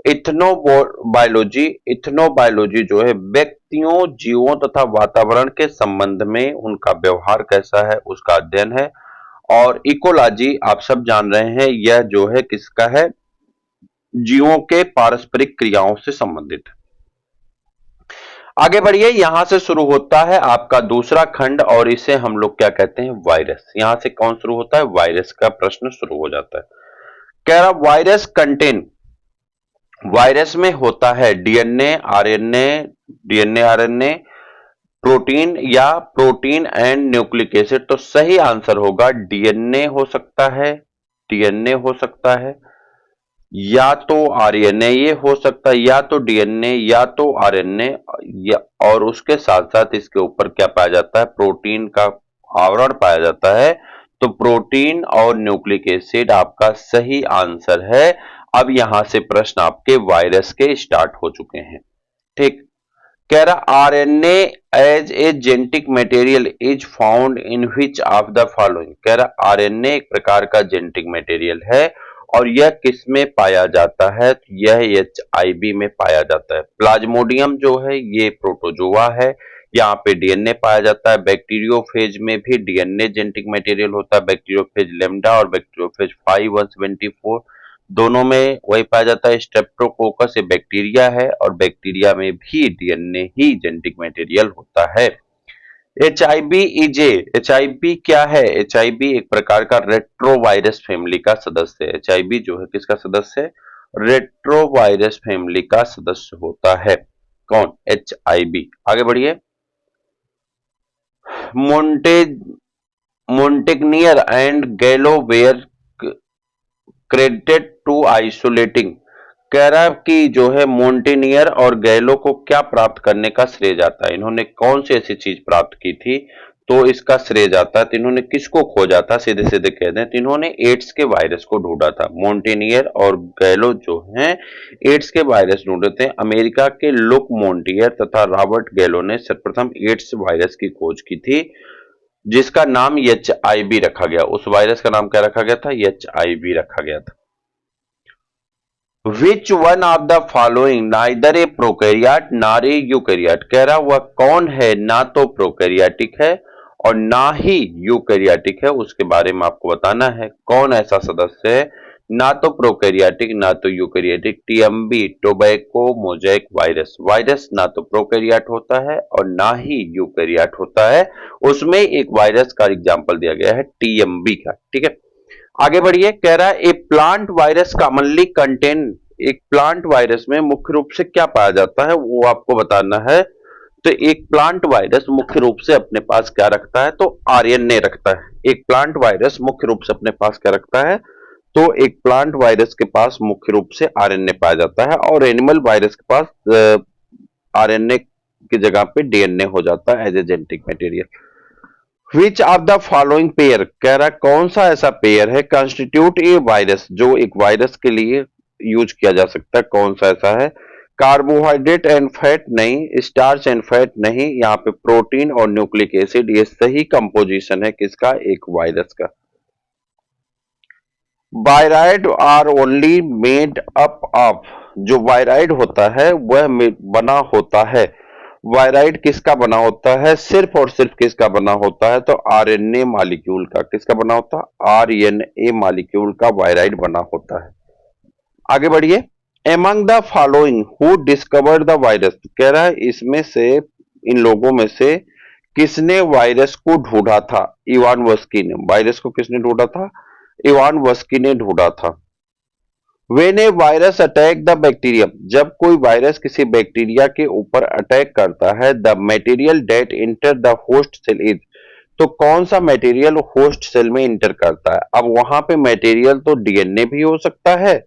[SPEAKER 1] इथनोबायोलॉजी, इथनोबायोलॉजी जो है व्यक्तियों, जीवों तथा वातावरण के संबंध में उनका व्यवहार कैसा है उसका अध्ययन है। और इकोलॉजी आप सब जान रहे हैं, यह जो है किसका है? जीवों के पारस्परिक क्रियाओं से संबंधित। आगे बढ़िए, यहां से शुरू होता है आपका दूसरा खंड और इसे हम लोग क्या कहते हैं? वायरस। यहां से कौन शुरू होता है? वायरस का प्रश्न शुरू हो जाता है। कह रहा वायरस कंटेन, वायरस में होता है DNA, RNA, DNA, RNA, protein या प्रोटीन एंड न्यूक्लिक एसिड। तो सही आंसर होगा डीएनए हो सकता है, डीएनए हो सकता है, या तो आरएनए ये हो सकता है, या तो डीएनए या तो आरएनए, या और उसके साथ साथ इसके ऊपर क्या पाया जाता है? प्रोटीन का आवरण पाया जाता है। तो प्रोटीन और न्यूक्लिक एसिड आपका सही आंसर है। अब यहां से प्रश्न आपके वायरस के स्टार्ट हो चुके हैं। ठीक। कह रहा RNA as a genetic material is found in which of the following. कह रहा आरएनए एक प्रकार का जेनेटिक मटेरियल है और यह किस में पाया जाता है? यह एचआईवी में पाया जाता है। प्लाज्मोडियम जो है ये प्रोटोजोआ है, यहाँ पे डीएनए पाया जाता है। बैक्टीरियोफेज में भी डीएनए जेनेटिक मटेरियल होता है, बैक्टीरियोफेज लेम्डा और बैक्टीरियोफेज 5/174 दोनों में वही पाया जाता है। स्ट्रेप्टोकोकस ये बैक्टीरिया है और बैक्टीरिया में भी डीएनए ही जेनेटिक मटेरियल होता है। एचआईवी इज ए, एचआईवी क्या है? एचआईवी एक प्रकार का रेट्रोवायरस फैमिली का सदस्य है। एचआईवी जो है किसका सदस्य है? रेट्रोवायरस फैमिली का सदस्य होता है। कौन? एचआईवी। आगे बढ़िए। मोन्टे मोन्टेग्नियर एंड गैलो वेयर क्रेडिटेड टू आइसोलेटिंग। कह रहा है कि जो है मोन्टेनियर और गैलो को क्या प्राप्त करने का श्रेय जाता है? इन्होंने कौन सी ऐसी चीज प्राप्त की थी तो इसका श्रेय जाता है? तो इन्होंने किसको खोजा था? सीधे सीधे कह दें तो इन्होंने एड्स के वायरस को ढूंढा था। मोन्टेनियर और गैलो जो हैं एड्स के वायरस ढूंढे थे। अमेरिका के लुक मोन्टियर तथा रॉबर्ट गैलो ने सर्वप्रथम एड्स वायरस की खोज की थी, जिसका नाम एचआईवी रखा गया। उस वायरस का नाम क्या रखा गया था? एचआईवी रखा गया था। विच one of the following neither A prokaryote nor a eukaryote. कह रहा वह कौन है ना तो प्रोकैरियोटिक है और ना ही यूकैरियोटिक है, उसके बारे में आपको बताना है। कौन ऐसा सदस्य है ना तो प्रोकैरियोटिक ना तो eukaryotic? TMV, tobacco mosaic virus. Virus ना तो प्रोकैरियोट होता है और ना ही यूकैरियोट होता है। उसमें एक वायरस का एग्जांपल दिया गया है टीएमबी का। ठीक है, आगे बढ़िए। कह रहा है ए प्लांट वायरस कॉमनली कंटेन। एक प्लांट वायरस में मुख्य रूप से क्या पाया जाता है वो आपको बताना है। तो एक प्लांट वायरस मुख्य रूप से अपने पास क्या रखता है? तो आरएनए रखता है। एक प्लांट वायरस मुख्य रूप से अपने पास क्या रखता है? तो एक प्लांट वायरस के पास मुख्य रूप से आरएनए पाया जाता है और एनिमल वायरस के पास आरएनए की जगह पे डीएनए हो जाता है as a genetic material. Which of the following pair. कह रहा कौन सा ऐसा पेयर है कॉन्स्टिट्यूट ए वायरस जो एक वायरस के लिए यूज किया जा सकता है? कौन सा ऐसा है? कार्बोहाइड्रेट एंड फैट नहीं, स्टार्च एंड फैट नहीं, यहाँ पे प्रोटीन और न्यूक्लिक एसिड ये सही कंपोजिशन है किसका? एक वायरस का। Viroid are only made up of. जो वायराइड होता है वह बना होता है वायराइड किसका बना होता है? सिर्फ और सिर्फ किसका बना होता है? तो आरएनए मॉलिक्यूल का। किसका बना होता है? आरएनए मॉलिक्यूल का वायराइड बना होता है। आगे बढ़िए। Among the following who discovered the virus, कह रहा है इसमें से, इन लोगों में से किसने वायरस को ढूंढा था? इवान वस्की ने। वायरस को किसने ढूंढा था? इवान वस्की ने ढूंढा था। When a virus attack the bacterium, जब कोई वायरस किसी बैक्टीरिया के ऊपर अटैक करता है, the material that enter the host cell is, तो कौन सा मटेरियल होस्ट सेल में इंटर करता है? अब वहां पे मटेरियल तो डीएनए भी हो सकता है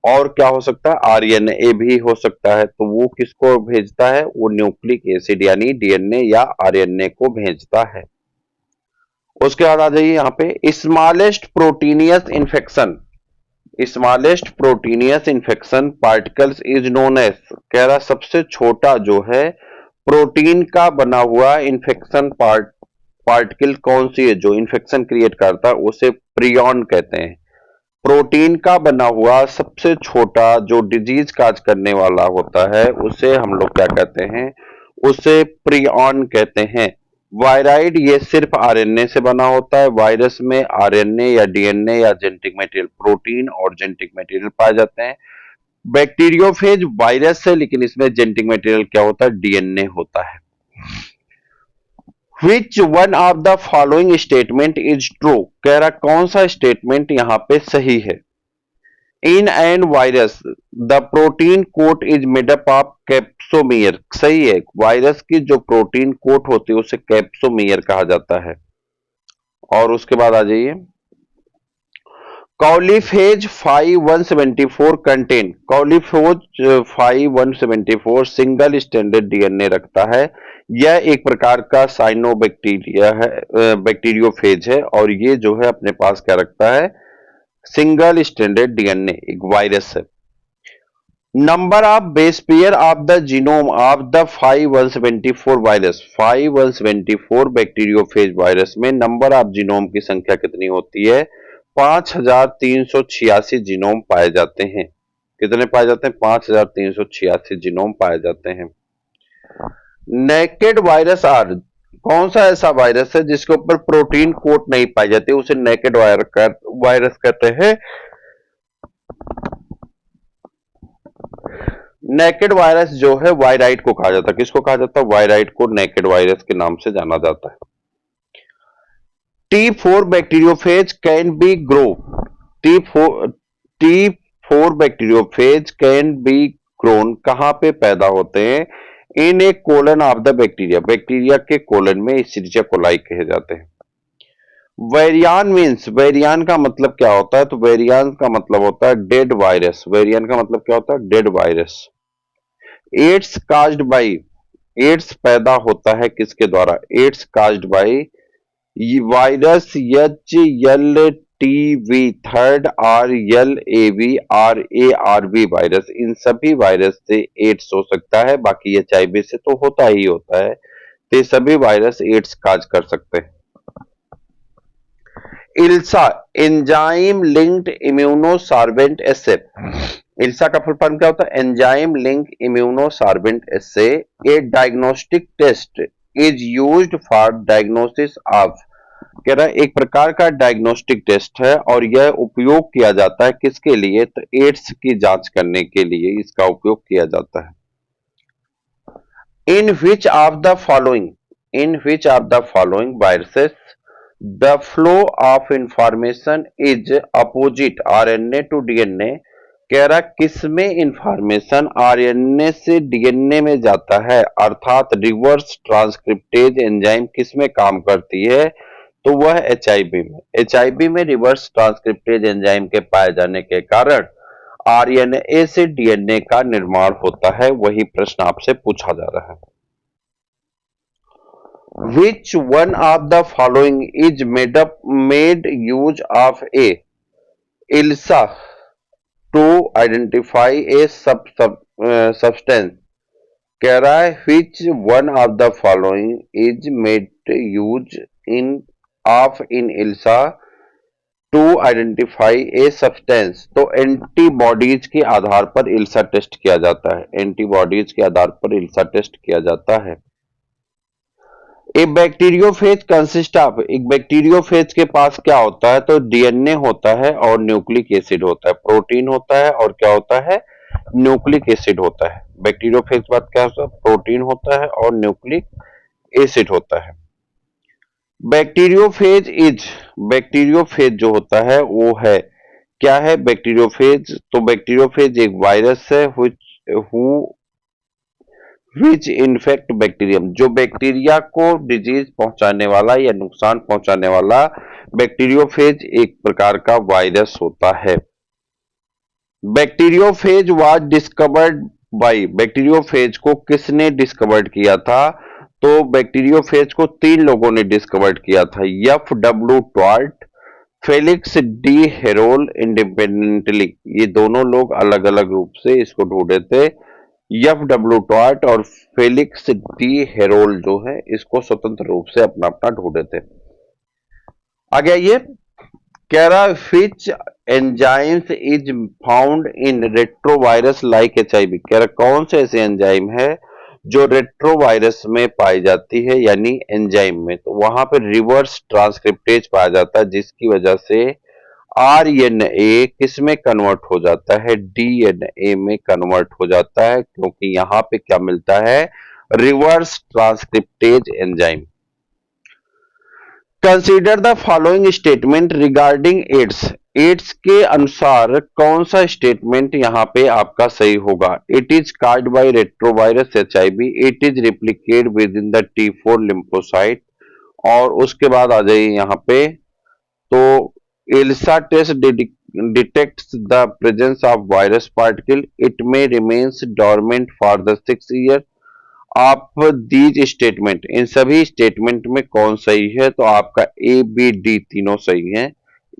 [SPEAKER 1] और क्या हो सकता है? आरएनए भी हो सकता है। तो वो किसको भेजता है? वो न्यूक्लिक एसिड यानी डीएनए या आरएनए को भेजता है। उसके बाद आ जाइए यहाँ पे smallest proteinaceous infection. Smallest proteinaceous infection particles is known as, कह रहा सबसे छोटा जो है प्रोटीन का बना हुआ इन्फेक्शन पार्टिकल कौन सी है जो इन्फेक्शन क्रिएट करता है? उसे प्रियॉन कहते हैं। प्रोटीन का बना हुआ सबसे छोटा जो डिजीज काज करने वाला होता है उसे हम लोग क्या कहते हैं? उसे प्रियॉन कहते हैं। वायराइड ये सिर्फ आरएनए से बना होता है। वायरस में आरएनए या डीएनए या जेनेटिक मटेरियल, प्रोटीन और जेनेटिक मटेरियल पाए जाते हैं। बैक्टीरियोफेज वायरस है लेकिन इसमें जेनेटिक मटेरियल क्या होता है? डीएनए होता है। Which one of the following statement is true, कह रहा कौन सा स्टेटमेंट यहां पे सही है? In an virus the protein coat is made up of capsomere, सही है। वायरस की जो प्रोटीन कोट होती है उसे कैप्सोमियर कहा जाता है। और उसके बाद आ जाइए कॉलीफेज 5174 कंटेन, कॉलीफेज 5174 सिंगल स्टैंडर्ड डीएनए रखता है। यह एक प्रकार का साइनोबैक्टीरिया है, बैक्टीरियोफेज है और ये जो है अपने पास क्या रखता है? सिंगल स्टैंडर्ड डीएनए, एक वायरस है। Number of base pair of the genome of the 5174 virus, 5174 bacteriophage virus में नंबर ऑफ जीनोम की संख्या कितनी होती है? 5386 जीनोम पाए जाते हैं। कितने पाए जाते हैं? 5386 जीनोम पाए जाते हैं। नेकेड वायरस आर, कौन सा ऐसा वायरस है जिसके ऊपर प्रोटीन कोट नहीं पाई जाती? उसे नेकेड वायरस कहते हैं। नेकेड वायरस जो है वायराइड को कहा जाता है। किसको कहा जाता है? वायराइड को नेकेड वायरस के नाम से जाना जाता है। T4 bacteriophage can be grow, T4 bacteriophage can be grown कहां पे पैदा होते हैं? In a colon of the bacteria, bacteria के कोलन में इसीरिया कोलाई कहे जाते हैं। वेरियान मीन्स, वेरियान का मतलब क्या होता है? तो वेरियान का मतलब होता है डेड वायरस। वेरियान का मतलब क्या होता है? Dead virus. AIDS caused by, AIDS पैदा होता है किसके द्वारा? AIDS caused by virus H L TV third और L A V R A R V virus. इन सभी वायरस से एड्स हो सकता है, बाकी एचआईवी से तो होता ही होता है। तो ये सभी वायरस एड्स काज कर सकते हैं। इल्सा एंजाइम लिंक्ड इम्यूनोसार्बेंट एसे, इल्सा का फुल फॉर्म क्या होता है? Enzyme link immunosorbent assay a diagnostic test is used for diagnosis of, कह रहा है एक प्रकार का डायग्नोस्टिक टेस्ट है और यह उपयोग किया जाता है किसके लिए? तो एड्स की जांच करने के लिए इसका उपयोग किया जाता है। In which of the following, in which of the following viruses the flow of information is opposite RNA to DNA, कह रहा किसमें इंफॉर्मेशन आरएनए से डीएनए में जाता है? अर्थात रिवर्स ट्रांसक्रिप्टेज एंजाइम किसमें काम करती है? तो वह एचआईवी में। एचआईवी में रिवर्स ट्रांसक्रिप्टेज एंजाइम के पाए जाने के कारण आरएनए से डीएनए का निर्माण होता है। वही प्रश्न आपसे पूछा जा रहा है। Which one of the following is made use of a ELISA to identify a substance, कह रहा है which one of the following is made use in ELISA to identify a substance, तो एंटीबॉडीज के आधार पर इल्सा टेस्ट किया जाता है, एंटीबॉडीज के आधार पर इल्सा टेस्ट किया जाता है। ए बैक्टीरियोफेज कंसिस्ट ऑफ, एक बैक्टीरियोफेज के पास क्या होता है, तो डीएनए होता है और न्यूक्लिक एसिड होता है, प्रोटीन होता है और क्या होता है, न्यूक्लिक एसिड होता है। बैक्टीरियोफेज के बाद क्या होता है, प्रोटीन होता है और न्यूक्लिक एसिड होता है। बैक्टीरियोफेज इज, बैक्टीरियोफेज जो होता है वो है, क्या है बैक्टीरियोफेज, तो बैक्टीरियोफेज एक वायरस है विच इन्फेक्ट बैक्टीरियम, जो बैक्टीरिया को डिजीज पहुंचाने वाला या नुकसान पहुंचाने वाला बैक्टीरियोफेज एक प्रकार का वायरस होता है। Bacteriophage was discovered bye, bacteriophage को किसने डिस्कवर्ड किया था, तो बैक्टीरियोफेज को 3 लोगों ने डिस्कवर्ड किया था, F.W. ट्वार्ट, फेलिक्स डी हेरोल इंडिपेंडेंटली, ये दोनों लोग अलग अलग रूप से इसको ढूंढे थे। F.W. ट्वार्ट और फेलिक्स डी हेरोल जो है इसको स्वतंत्र रूप से अपना अपना ढूंढे थे। आगे ये कह रहा which enzymes is found in retrovirus like HIV, कह रहा कौन से ऐसे एंजाइम है जो रेट्रोवायरस में पाई जाती है, यानी एंजाइम में, तो वहां पे रिवर्स ट्रांसक्रिप्टेज पाया जाता है, जिसकी वजह से RNA किस में कन्वर्ट हो जाता है, DNA में कन्वर्ट हो जाता है, क्योंकि यहां पे क्या मिलता है, reverse transcriptase enzyme. Consider the following statement regarding AIDS, AIDS के अनुसार कौन सा स्टेटमेंट यहाँ पे आपका सही होगा। It is caused by retrovirus HIV, it is replicate within the T4 lymphocyte, और उसके बाद आ जाइए यहाँ पे, तो ELISA test detects the presence of virus particle, it में remains dormant for the 6 year. आप दीज स्टेटमेंट, इन सभी स्टेटमेंट में कौन सही है, तो आपका A B D तीनों सही हैं,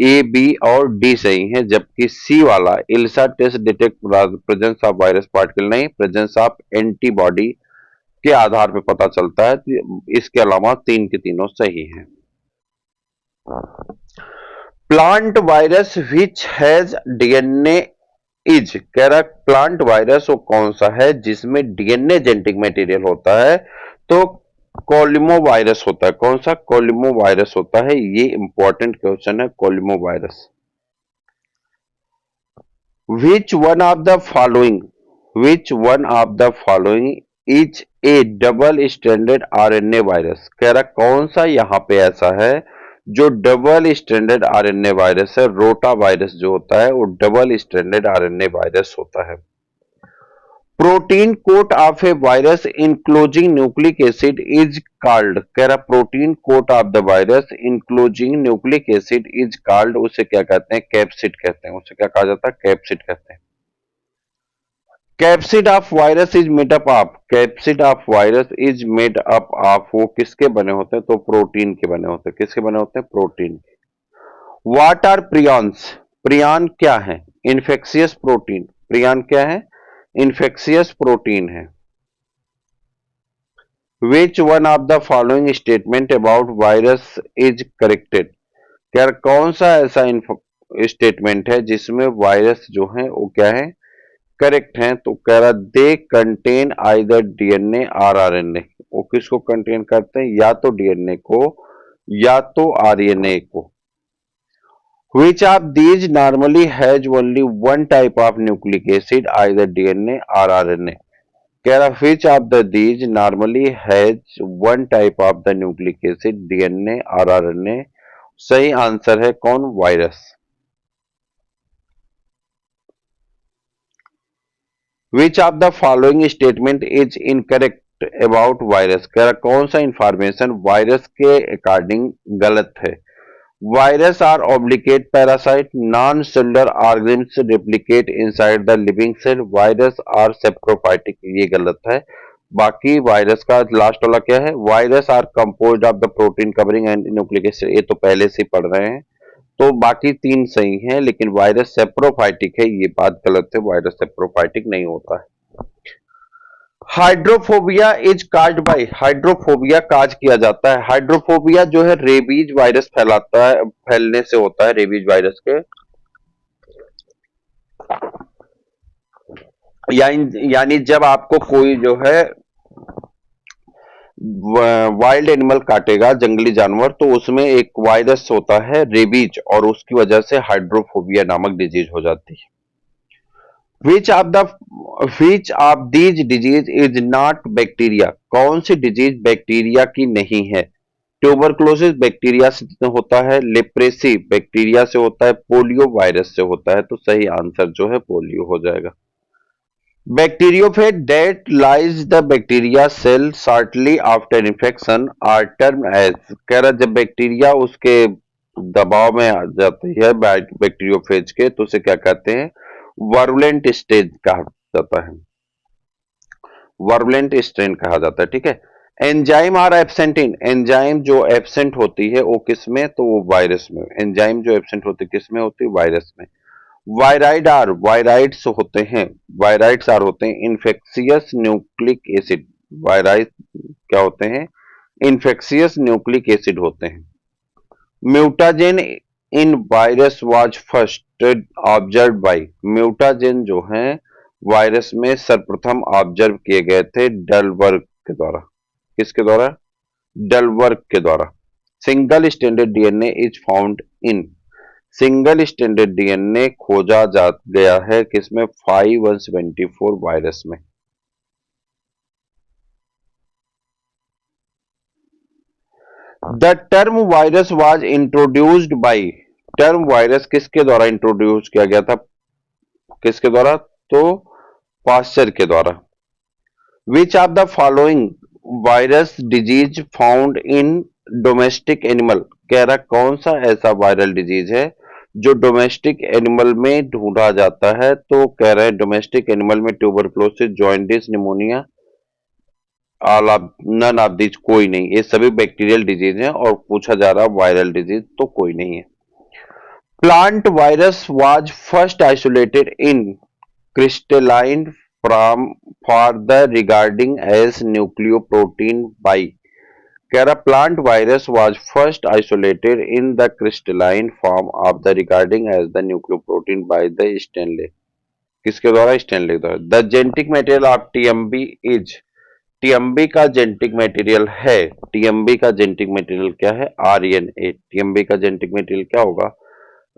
[SPEAKER 1] A B और D सही हैं, जबकि C वाला ELISA test detect presence of virus particle नहीं, प्रेजेंस ऑफ एंटीबॉडी के आधार पर पता चलता है। इसके अलावा 3 के तीनों सही हैं। Plant virus which has DNA is, कह रहा प्लांट वायरस वो कौन सा है जिसमें DNA जेनेटिक मटेरियल होता है, तो कोलिमो वायरस होता है। कौन सा, कोलिमो वायरस होता है, ये इंपॉर्टेंट क्वेश्चन है, कोलिमो virus. Which one of the following, which one of the following is a double standard RNA virus, कह रहा कौन सा यहां पे ऐसा है जो डबल स्टैंडर्ड RNA वायरस है। रोटा वायरस जो होता है वो डबल स्टैंडर्ड RNA वायरस होता है। Protein coat of a virus enclosing nucleic acid is called, कह रहा protein coat of the virus enclosing nucleic acid is called, उसे क्या कहते हैं, कैप्सिड कहते हैं, उसे क्या कहा जाता है, कैप्सिड कहते हैं। Capsid of virus is made up of, capsid of virus is made up of, वो किसके बने होते हैं, तो प्रोटीन के बने होते हैं। किसके बने होते हैं, protein. What are prions, prion क्या है, इन्फेक्शियस प्रोटीन, प्रियॉन क्या है, इन्फेक्शियस प्रोटीन है। विच one of the following statement about virus is corrected, क्या कौन सा ऐसा स्टेटमेंट है जिसमें वायरस जो है वो क्या है, करेक्ट है, तो कह रहा दे कंटेन आइदर DNA और RNA, वो किसको कंटेन करते हैं, या तो DNA को या तो RNA को। Which of these normally has only one type of nucleic acid, either DNA or RNA, कह रहा which of the these normally has one type of the nucleic acid, DNA और RNA, सही answer है कौन, virus. Which of the following statement is incorrect about virus, कह रहा कौन सा इंफॉर्मेशन वायरस के अकॉर्डिंग गलत है। Virus are obligate parasite, non cellular organisms replicate inside the living cell, virus are saprophytic, ये गलत है। बाकी वायरस का लास्ट वाला क्या है, virus are composed of the protein covering and nucleic acid, ये तो पहले से पढ़ रहे हैं, तो बाकी 3 सही हैं, लेकिन वायरस सेप्रोफाइटिक है, ये बात गलत है, वायरस सेप्रोफाइटिक नहीं होता है। Hydrophobia is caused by, hydrophobia cause किया जाता है, हाइड्रोफोबिया जो है रेबीज वायरस फैलाता है, फैलने से होता है रेबीज वायरस के, यानी जब आपको कोई जो है वाइल्ड एनिमल काटेगा, जंगली जानवर, तो उसमें एक वायरस होता है रेबीज, और उसकी वजह से हाइड्रोफोबिया नामक डिजीज हो जाती है। Which of the which of these disease is not bacteria, कौन सी डिजीज बैक्टीरिया की नहीं है? ट्यूबरक्लोसिस बैक्टीरिया से होता है, लेप्रेसी बैक्टीरिया से होता है, पोलियो वायरस से होता है। तो सही आंसर जो है पोलियो हो जाएगा। Bacteriophage that lyse the bacteria cell shortly after infection are term as, कह रहा जब बैक्टीरिया उसके दबाव में आ जाती है बैक्टीरियोफेज के, तो उसे क्या कहते हैं? वर्मुलेंट स्टेज कहा जाता है, वर्मुलेंट स्ट्रेन कहा जाता है। ठीक है। Enzyme are absent in, enzyme जो एब्सेंट होती है वो किस में? तो वो वायरस में। एंजाइम जो एब्सेंट होती है किस में होती है? वायरस में। वायराइड आर, वायराइड्स होते हैं, वायराइड्स आर होते हैं इन्फेक्शियस न्यूक्लिक एसिड, वायराइड क्या होते हैं? इन्फेक्शियस न्यूक्लिक एसिड होते हैं। Mutagen in virus was first observe by, mutagen जो है वायरस में सर्वप्रथम ऑब्जर्व किए गए थे डलवर्ग के द्वारा। किसके द्वारा? डलवर्ग के द्वारा। Single standard DNA is found in, single standard DNA खोजा जा गया है किसमें? 5174 वायरस में। The term virus was introduced by, term virus किसके द्वारा इंट्रोड्यूस किया गया था? किसके द्वारा? तो पास्चर के द्वारा। विच of the following virus disease found in domestic animal, कह रहा कौन सा ऐसा वायरल डिजीज है जो डोमेस्टिक एनिमल में ढूंढा जाता है? तो कह रहे हैं डोमेस्टिक एनिमल में ट्यूबरक्लोसिस, जॉइंटिस, pneumonia, all of none of this, कोई नहीं। ये सभी बैक्टीरियल डिजीज हैं, और पूछा जा रहा वायरल डिजीज तो कोई नहीं है। Plant virus was first isolated in crystalline from for the regarding as nucleoprotein by, कह रहा plant virus was first isolated in the crystalline form of the regarding as the nucleoprotein by the Stanley, किसके द्वारा? Stanley द्वारा। The genetic material of TMV is, TMV का genetic material है, TMV का genetic material क्या है? RNA. TMV का genetic material क्या होगा?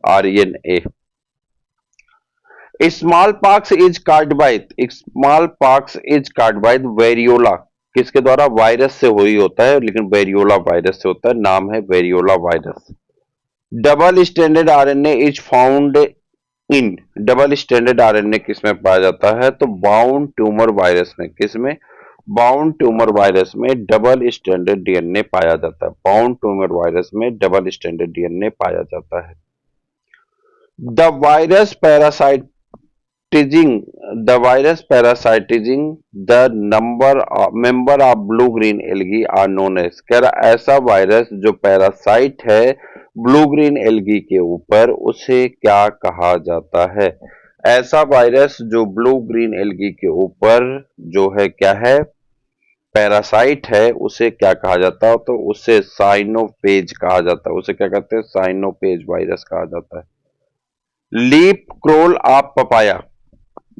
[SPEAKER 1] RNA. Smallpox is caused by, small pox is caused by variola, किसके द्वारा? वायरस से हुई होता है, लेकिन वेरियोला वायरस से होता है, नाम है variola virus. Double standard RNA is found in, double standard RNA किसमें पाया जाता है? तो बाउंड ट्यूमर वायरस में। किसमें? बाउंड ट्यूमर वायरस में डबल स्टैंडर्ड डीएनए पाया जाता है, बाउंड ट्यूमर वायरस में डबल स्टैंडर्ड डीएनए पाया जाता है। The virus parasite the virus parasitizing the member of blue green algae are known as, कह रहा ऐसा वायरस जो पैरासाइट है ब्लू ग्रीन एल्गी के ऊपर, उसे क्या कहा जाता है? ऐसा वायरस जो ब्लू ग्रीन एल्गी के ऊपर जो है क्या है? पैरासाइट है, उसे क्या कहा जाता है? तो उसे साइनोफेज कहा जाता है। उसे क्या कहते हैं? साइनोफेज वायरस कहा जाता है। Leaf crawl of papaya,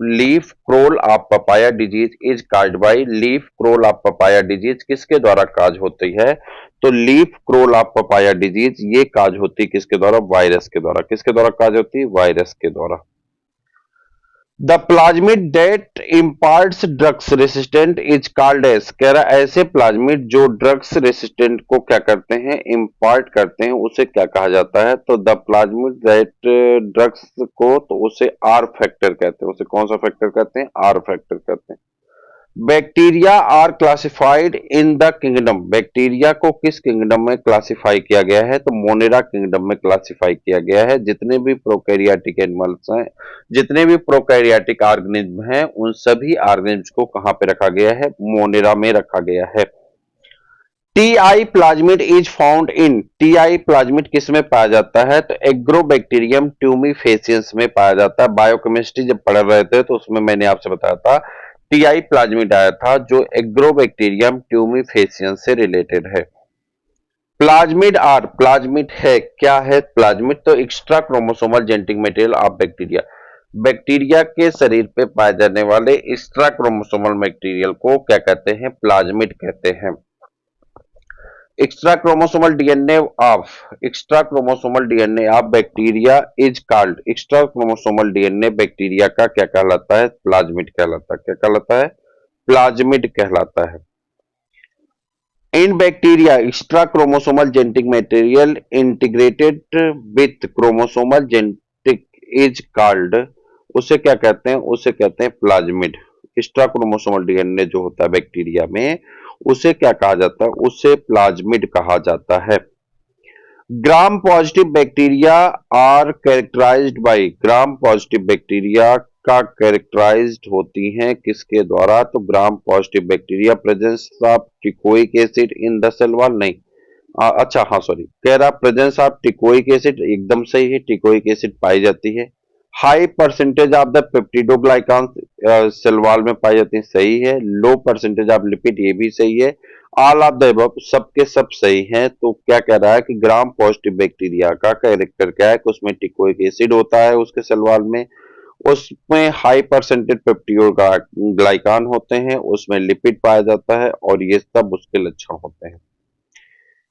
[SPEAKER 1] leaf crawl of papaya disease is caused bye, leaf crawl of papaya disease किसके द्वारा काज होती है? तो leaf crawl of papaya disease ये काज होती है किसके द्वारा? वायरस के द्वारा। किसके द्वारा काज होती है? वायरस के द्वारा। The plasmid that imparts drugs resistant is called as, कह रहा ऐसे प्लाज्मिड जो ड्रग्स रेसिस्टेंट को क्या करते हैं? इम्पार्ट करते हैं, उसे क्या कहा जाता है? तो द प्लाज्मिड दैट ड्रग्स को, तो उसे आर फैक्टर कहते हैं। उसे कौन सा फैक्टर कहते हैं? आर फैक्टर कहते हैं। Bacteria are classified in the kingdom, bacteria को किस किंगडम में क्लासिफाई किया गया है? तो मोनेरा किंगडम में क्लासिफाई किया गया है। जितने भी प्रोकैरियोटिक एनिमल्स हैं, जितने भी प्रोकैरियोटिक ऑर्गेनिज्म हैं, उन सभी ऑर्गेनिज्म को कहां पे रखा गया है? मोनेरा में रखा गया है। TI plasmid is found in, TI plasmid किस में पाया जाता है? तो एग्रोबैक्टीरियम ट्यूमीफेसियंस में पाया जाता है। बायोकेमिस्ट्री जब पढ़ रहे थे तो उसमें मैंने आपसे बताया था टीआई प्लाज्मिड आया था जो एग्रोबैक्टीरियम ट्यूमिफेसियंस से रिलेटेड है। प्लाज्मिड है क्या है? प्लाज्मिड तो extra chromosomal genetic material of bacteria, bacteria के शरीर पे पाए जाने वाले एक्स्ट्रा क्रोमोसोमल मटेरियल को क्या कहते हैं? प्लाज्मिड कहते हैं। Extra chromosomal DNA of bacteria is called, extra chromosomal DNA bacteria का क्या कहलाता है? प्लाज्मिड कहलाता है। क्या कहलाता है? प्लाज्मिड कहलाता है। In bacteria extra chromosomal genetic material integrated with chromosomal genetic is called, उसे क्या कहते हैं? उसे कहते हैं प्लाज्मिड। एक्स्ट्रा क्रोमोसोमल डीएनए जो होता है बैक्टीरिया में, उसे क्या कहा जाता है? उसे प्लाज्मिड कहा जाता है। Gram positive bacteria are characterized by, gram positive bacteria का कैरेक्टराइज्ड होती हैं किसके द्वारा? तो gram positive bacteria presence of teichoic acid in the cell wall, नहीं अच्छा हाँ सॉरी, कह रहा प्रेजेंस ऑफ टिकोइक एसिड, एकदम सही है, टिकोइक एसिड पाई जाती है। High percentage of the peptidoglycan cell wall में पाई जाती है, सही है। लो परसेंटेज ऑफ लिपिड, ये भी सही है। ऑल ऑफ द अबव, सब के सब सही हैं। तो क्या कह रहा है कि ग्राम पॉजिटिव बैक्टीरिया का कैरेक्टर क्या है? कि उसमें टिकोइक एसिड होता है उसके सेल वॉल में, उसमें हाई परसेंटेज पेप्टिडोग्लाइकान होते हैं, उसमें लिपिड पाया जाता है, और ये सब उसके लक्षण होते हैं।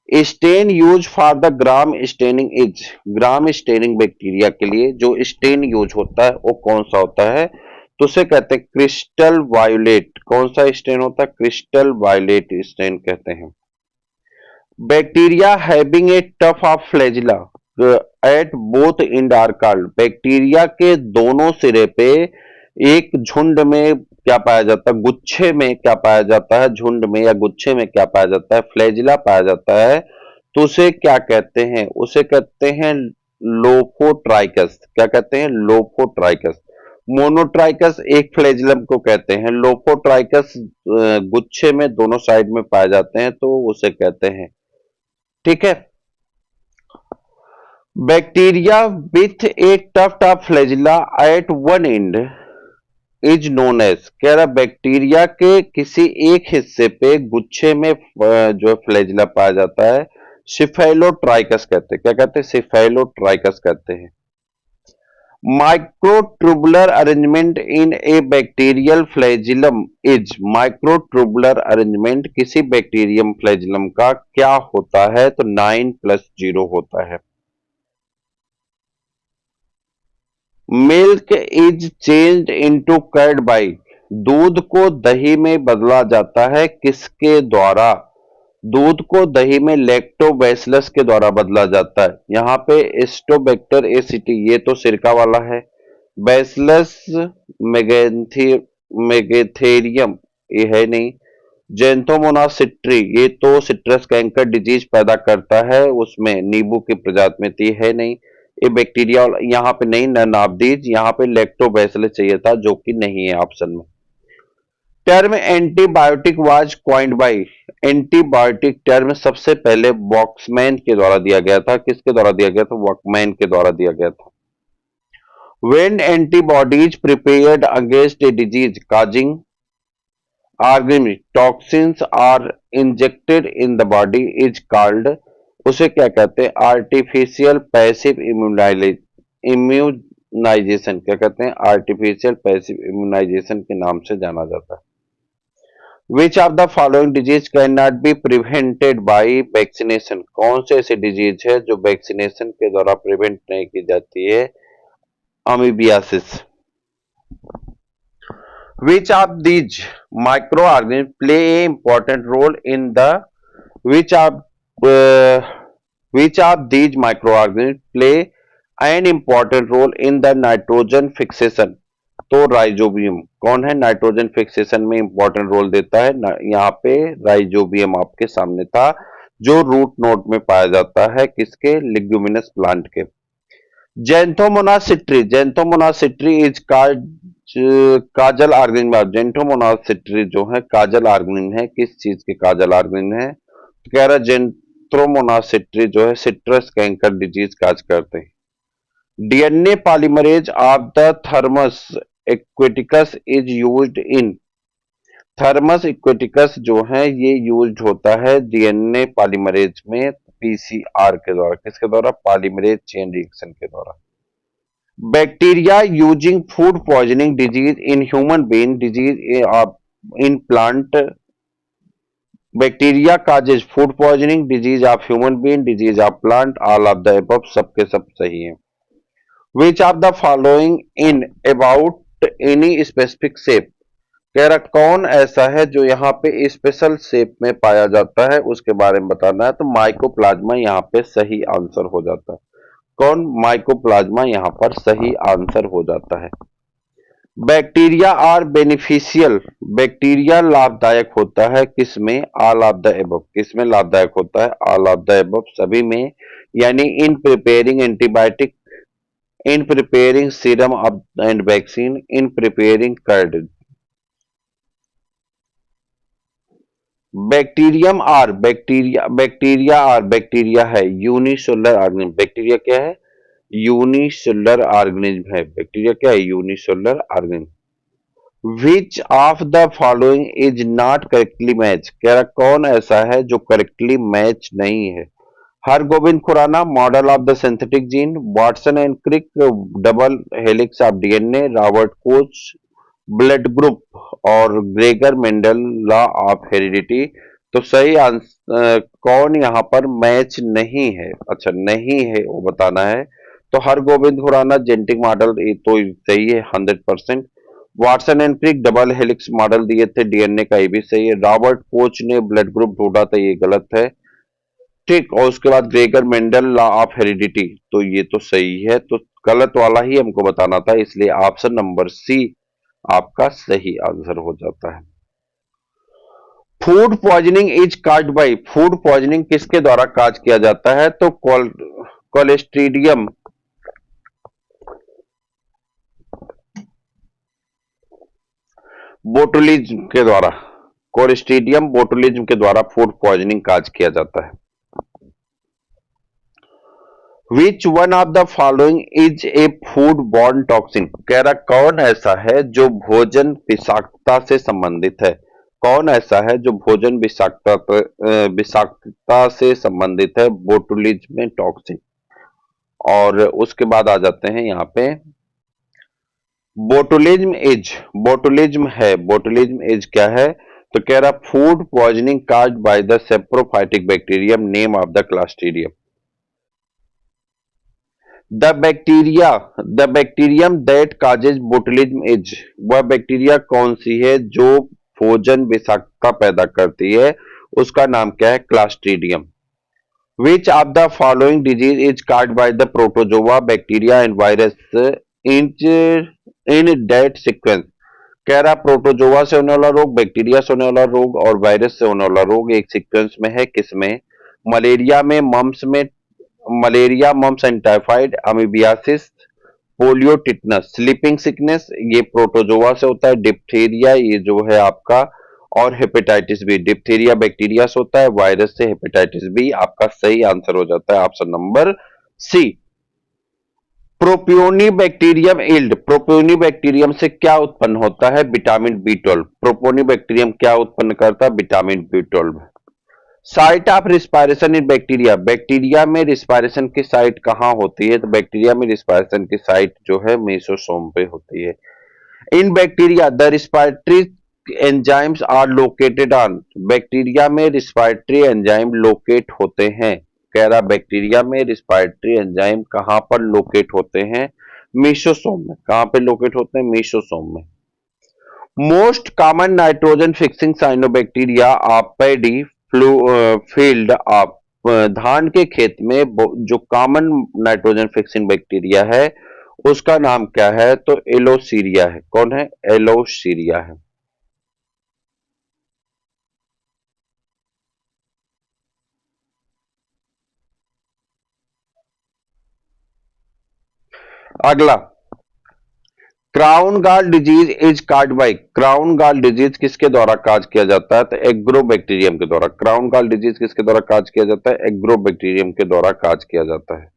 [SPEAKER 1] Stain use for the gram staining is, gram staining bacteria के लिए जो स्टेन यूज होता है वो कौन सा होता है? तो उसे कहते हैं क्रिस्टल वायोलेट। कौन सा स्टेन होता है? क्रिस्टल वायोलेट स्टेन कहते हैं। Bacteria having a tuft of flagella at both end are called, bacteria के दोनों सिरे पे एक झुंड में क्या पाया जाता है? गुच्छे में क्या पाया जाता है? झुंड में या गुच्छे में क्या पाया जाता है? फ्लैजिला पाया जाता है। तो उसे क्या कहते हैं? उसे कहते हैं लोफोट्राइकस। क्या कहते हैं? लोफोट्राइकस। मोनोट्राइकस एक फ्लैजिलम को कहते हैं, लोफोट्राइकस गुच्छे में दोनों साइड में पाए जाते हैं, तो उसे कहते हैं। ठीक है। Bacteria with a tuft of flagella at one end is known as, कह रहा बैक्टीरिया के किसी एक हिस्से पे गुच्छे में जो फ्लैजिला पाया जाता है, सिफेलोट्राइकस कहते हैं। क्या कहते हैं? सिफेलोट्राइकस कहते हैं। Microtubular arrangement in a bacterial flagellum is, microtubular arrangement किसी बैक्टीरियम फ्लैजिलम का क्या होता है? तो 9+0 होता है। Milk is changed into curd by, दूध को दही में बदला जाता है किसके द्वारा? दूध को दही में लैक्टोबैसिलस के द्वारा बदला जाता है। यहाँ पे एस्टोबैक्टर एसिटी, ये तो सिरका वाला है। बैसिलस मेगेथेरियम, ये है नहीं। जेंथोमोनास सिट्री, ये तो सिट्रस कैंकर डिजीज पैदा करता है, उसमें नींबू की प्रजाति में थी, है नहीं। ये बैक्टीरिया यहाँ पे नहीं, नाबदीज, यहाँ पे लैक्टोबैसिलस चाहिए था, जो कि नहीं है ऑप्शन में। Term antibiotic was coined by, antibiotic term सबसे पहले वॉक्समैन के द्वारा दिया गया था। किसके द्वारा दिया गया था? वॉकमैन के द्वारा दिया गया था। When antibodies prepared against a disease causing organism, toxins are injected in the body is called, उसे क्या कहते हैं? Artificial passive immunization. क्या कहते हैं? आर्टिफिशियल पैसिव इम्यूनाइजेशन के नाम से जाना जाता है। Which of the following disease can not be prevented by vaccination, कौन से ऐसे डिजीज है जो वैक्सीनेशन के द्वारा प्रिवेंट नहीं की जाती है? Amoebiasis. Which of these microorganisms play a important role in the, which of uh, which of these microorganisms play an important role in the nitrogen fixation? तो राइजोबियम कौन है? नाइट्रोजन फिक्सेशन में इंपॉर्टेंट रोल देता है। यहाँ पे rhizobium आपके सामने था, जो रूट नोड में पाया जाता है किसके? लिग्यूमिनस प्लांट के। Xanthomonas citri, Xanthomonas citri is causal organism, Xanthomonas citri जो है काजल ऑर्गेनिज्म है। किस चीज के काजल ऑर्गेनिज्म है? तो कह रहा जेंथोमोनास सिट्री जो है सिट्रस कैंकर डिजीज काज करते हैं। DNA polymerase of the Thermus aquaticus is used in, Thermus aquaticus जो है ये यूज होता है डीएनए पॉलीमरेज में पीसीआर के द्वारा। किसके द्वारा? पॉलीमरेज चेन रिएक्शन के द्वारा। Bacteria using food poisoning disease in human being disease in plant. Bacteria causes food poisoning disease of human being disease of plant all of the above. सबके सब सही है। Which of the following in about any specific shape. कह रहा कौन ऐसा है जो यहाँ पे स्पेशल शेप में पाया जाता है, उसके बारे में बताना है। तो माइकोप्लाज्मा यहाँ पे सही आंसर हो जाता है। कौन? माइकोप्लाज्मा यहाँ पर सही आंसर हो जाता है। Bacteria are beneficial. बैक्टीरिया लाभदायक होता है किसमें? All of the above. किसमें लाभदायक होता है? ऑल ऑफ द एबव, सभी में। यानी in preparing antibiotic, in preparing serum and vaccine, in preparing curd. Bacterium or bacteria है यूनिसेलुलर ऑर्गेनिज्म। बैक्टीरिया क्या है? यूनिसेलुलर ऑर्गेनिज्म है। बैक्टीरिया क्या है? Unicellular organism. Which of the following is not correctly match. कह रहा कौन ऐसा है जो करेक्टली मैच नहीं है? Hargobind Khorana, model of the synthetic gene, Watson and Crick, double helix of DNA, Robert Koch blood group, और Gregor Mendel law of heredity. तो सही आंसर कौन यहाँ पर मैच नहीं है? अच्छा, नहीं है वो बताना है। तो हरगोबिंद खुराना जेनेटिक मॉडल ये तो सही है 100%। Watson and Crick double helix model दिए थे डीएनए का, ये भी सही है। रॉबर्ट कोच ने ब्लड ग्रुप ढूंढा था, ये गलत है। ठीक, और उसके बाद Gregor Mendel law of heredity, तो ये तो सही है। तो गलत वाला ही हमको बताना था, इसलिए ऑप्शन नंबर सी आपका सही आंसर हो जाता है। Food poisoning is caused bye. Food poisoning किसके द्वारा काज किया जाता है? तो कोलेस्ट्रीडियम बोटुलिज्म के द्वारा, कोलेस्ट्रीडियम बोटुलिज्म के द्वारा फूड पॉइजनिंग काज किया जाता है। विच one of the following is A food borne toxin. कह रहा कौन ऐसा है जो भोजन विषाक्तता से संबंधित है? कौन ऐसा है जो भोजन विषाक्तता से संबंधित है? Botulism toxin. और उसके बाद आ जाते हैं यहाँ पे बोटुलिज्म इज क्या है? तो कह रहा food poisoning caused by the saprophytic bacterium, name of the Clostridium. The bacterium that causes botulism is. वह बैक्टीरिया कौन सी है जो भोजन विषाक्तता पैदा करती है? उसका नाम क्या है? Clostridium. Which of the following disease is caused by the protozoa bacteria and virus in that sequence. कह रहा प्रोटोजोआ से होने वाला रोग, बैक्टीरिया से होने वाला रोग और वायरस से होने वाला रोग एक सीक्वेंस में है। किसमें? मलेरिया में, मम्स में, malaria, mumps and typhoid, amoebiasis, polio, tetanus, sleeping sickness, ये प्रोटोजोआ से होता है। डिप्थीरिया ये जो है आपका, और हेपेटाइटिस बी। डिप्थीरिया बैक्टीरिया से होता है, वायरस से हेपेटाइटिस बी। आपका सही आंसर हो जाता है option number C. Propionibacterium yield. Propionibacterium से क्या उत्पन्न होता है? Vitamin B12. प्रोपियोनिबैक्टीरियम क्या उत्पन्न करता है? Vitamin B12. Site of respiration in bacteria. Bacteria में रिस्पायरेशन की साइट कहां होती है? तो बैक्टीरिया में रिस्पायरेशन की साइट जो है मेसोसोम पे होती है। In bacteria the respiratory enzymes are located on. Bacteria में रिस्पायरेटरी एंजाइम लोकेट होते हैं। कह रहा बैक्टीरिया में रिस्पायरेटरी एंजाइम कहां पर लोकेट होते हैं? मेसोसोम में। कहां पे लोकेट होते हैं? मेसोसोम में। Most common nitrogen fixing cyanobacteria of paddy field of. धान के खेत में जो कॉमन नाइट्रोजन फिक्सिंग बैक्टीरिया है उसका नाम क्या है? तो एलोसीरिया है। कौन है? एलोसीरिया है। अगला, crown gall disease is caused by. Crown gall disease किसके द्वारा काज किया जाता है? तो एग्रोबैक्टीरियम के द्वारा। क्राउन गॉल डिजीज किसके द्वारा काज किया जाता है? एग्रोबैक्टीरियम के द्वारा काज किया जाता है।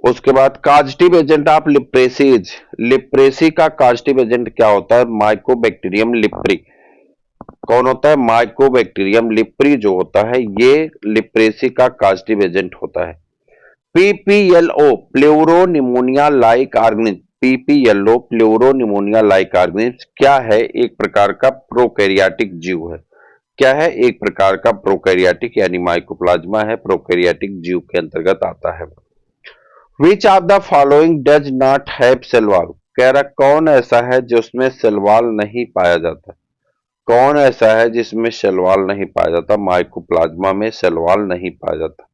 [SPEAKER 1] उसके बाद काजेटिव एजेंट ऑफ लिप्रेसी इज। लिप्रेसी का काजेटिव एजेंट क्या होता है? माइकोबैक्टीरियम लिप्री। कौन होता है? माइकोबैक्टीरियम लिप्री जो होता है ये लिप्रेसी का कास्टिव एजेंट होता है। PPLO pleuropneumonia like organism, PPLO pleuropneumonia like organism क्या है? एक प्रकार का प्रोकैरियोटिक जीव है। क्या है? एक प्रकार का प्रोकैरियोटिक यानी माइकोप्लाज्मा है, प्रोकैरियोटिक जीव के अंतर्गत आता है। Which of the following does not have cell wall, कह रहा कौन ऐसा है जिसमें सेल वॉल नहीं पाया जाता? कौन ऐसा है जिसमें सेल वॉल नहीं पाया जाता? माइकोप्लाज्मा में सेल वॉल नहीं पाया जाता।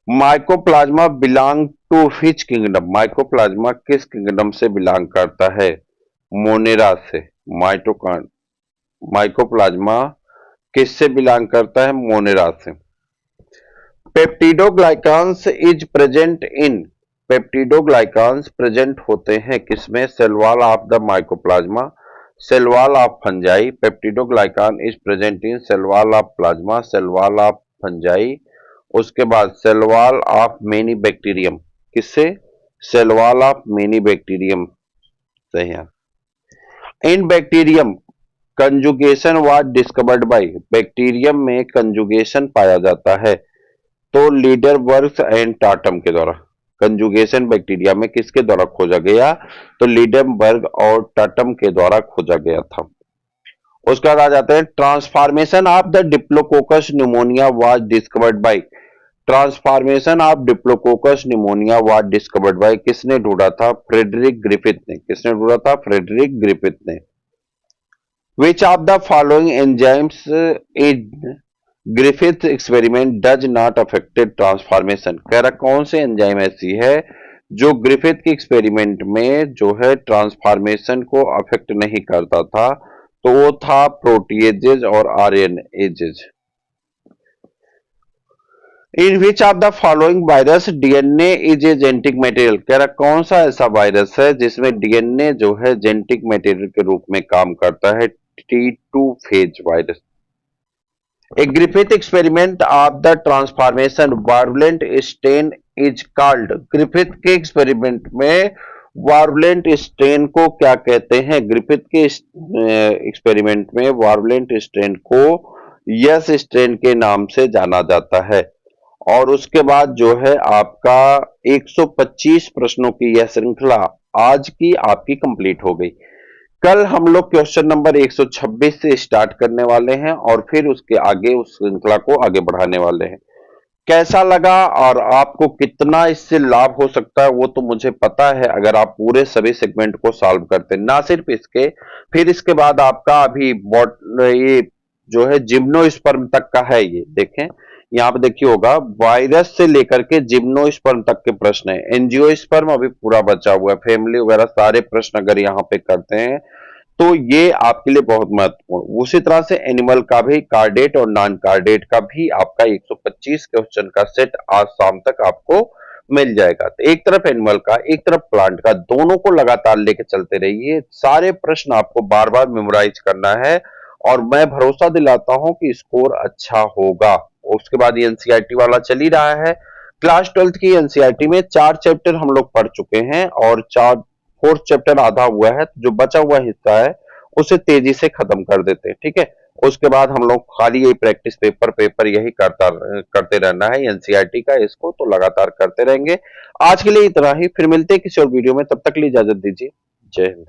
[SPEAKER 1] Mycoplasma belong to which kingdom, mycoplasma किस किंगडम से बिलोंग करता है? मोनेरा से। माइकोप्लाज्मा किससे बिलोंग करता है? मोनेरा से। Peptidoglycans is present in, peptidoglycans present होते हैं किसमें? Cell wall of the mycoplasma, cell wall of fungi. Peptidoglycan is present in cell wall of plasma, cell wall of fungi. उसके बाद cell wall of many bacterium, किससे? Cell wall of many bacterium. सही है। In bacterium conjugation was discovered by, bacterium में conjugation पाया जाता है तो लीडरबर्ग एंड टाटम के द्वारा। कंजुगेशन बैक्टीरिया में किसके द्वारा खोजा गया? तो लीडरबर्ग और टाटम के द्वारा खोजा गया था। उसके बाद आ जाते हैं transformation of the diplococcus pneumonia was discovered bye, transformation of diplococcus pneumonia was discovered bye किसने ढूंढा था? फ्रेडरिक ग्रिफिथ ने। किसने ढूंढा था? फ्रेडरिक ग्रिफिथ ने। विच of the following enzymes in Griffith experiment does not affected transformation, कह रहा कौन से एंजाइम ऐसी है जो ग्रिफिथ के एक्सपेरिमेंट में जो है ट्रांसफॉर्मेशन को अफेक्ट नहीं करता था? तो वो था प्रोटीएजेज और RNases. In which of the following virus DNA is a genetic material, कह रहा कौन सा ऐसा वायरस है जिसमें डीएनए जो है जेनेटिक मटेरियल के रूप में काम करता है? T2 phase virus. A Griffith experiment of the transformation virulent strain is called, Griffith के एक्सपेरिमेंट में वारुलेंट स्ट्रेन को क्या कहते हैं? ग्रिफिथ के एक्सपेरिमेंट में वारुलेंट स्ट्रेन को यस स्ट्रेन के नाम से जाना जाता है। और उसके बाद जो है आपका 125 प्रश्नों की यह श्रृंखला आज की आपकी कंप्लीट हो गई। कल हम लोग क्वेश्चन नंबर 126 से स्टार्ट करने वाले हैं और फिर उसके आगे उस श्रृंखला को आगे बढ़ाने वाले हैं। कैसा लगा और आपको कितना इससे लाभ हो सकता है वो तो मुझे पता है अगर आप पूरे सभी सेगमेंट को सॉल्व करते हैं। ना सिर्फ इसके, फिर इसके बाद आपका अभी ये जो है जिम्नोस्पर्म तक का है। ये देखें यहाँ पे देखिए होगा वायरस से लेकर के जिम्नोस्पर्म तक के प्रश्न है। एंजियोस्पर्म अभी पूरा बचा हुआ है, फैमिली वगैरह सारे प्रश्न अगर यहाँ पे करते हैं तो ये आपके लिए बहुत महत्वपूर्ण। उसी तरह से एनिमल का भी कार्डेट और नॉन कार्डेट का भी आपका 125 क्वेश्चन का सेट आज शाम तक आपको मिल जाएगा। तो एक तरफ एनिमल का एक तरफ प्लांट का, दोनों को लगातार लेके चलते रहिए। सारे प्रश्न आपको बार बार मेमोराइज करना है और मैं भरोसा दिलाता हूं कि स्कोर अच्छा होगा। उसके बाद एनसीईआरटी वाला चल ही रहा है। क्लास 12th की एनसीईआरटी में 4 चैप्टर हम लोग पढ़ चुके हैं और 4th चैप्टर आधा हुआ है, जो बचा हुआ हिस्सा है उसे तेजी से खत्म कर देते हैं। ठीक है, उसके बाद हम लोग खाली यही प्रैक्टिस पेपर यही करते रहना है एनसीईआरटी का, इसको तो लगातार करते रहेंगे। आज के लिए इतना ही, फिर मिलते हैं किसी और वीडियो में, तब तक के लिए इजाजत दीजिए। जय हिंद।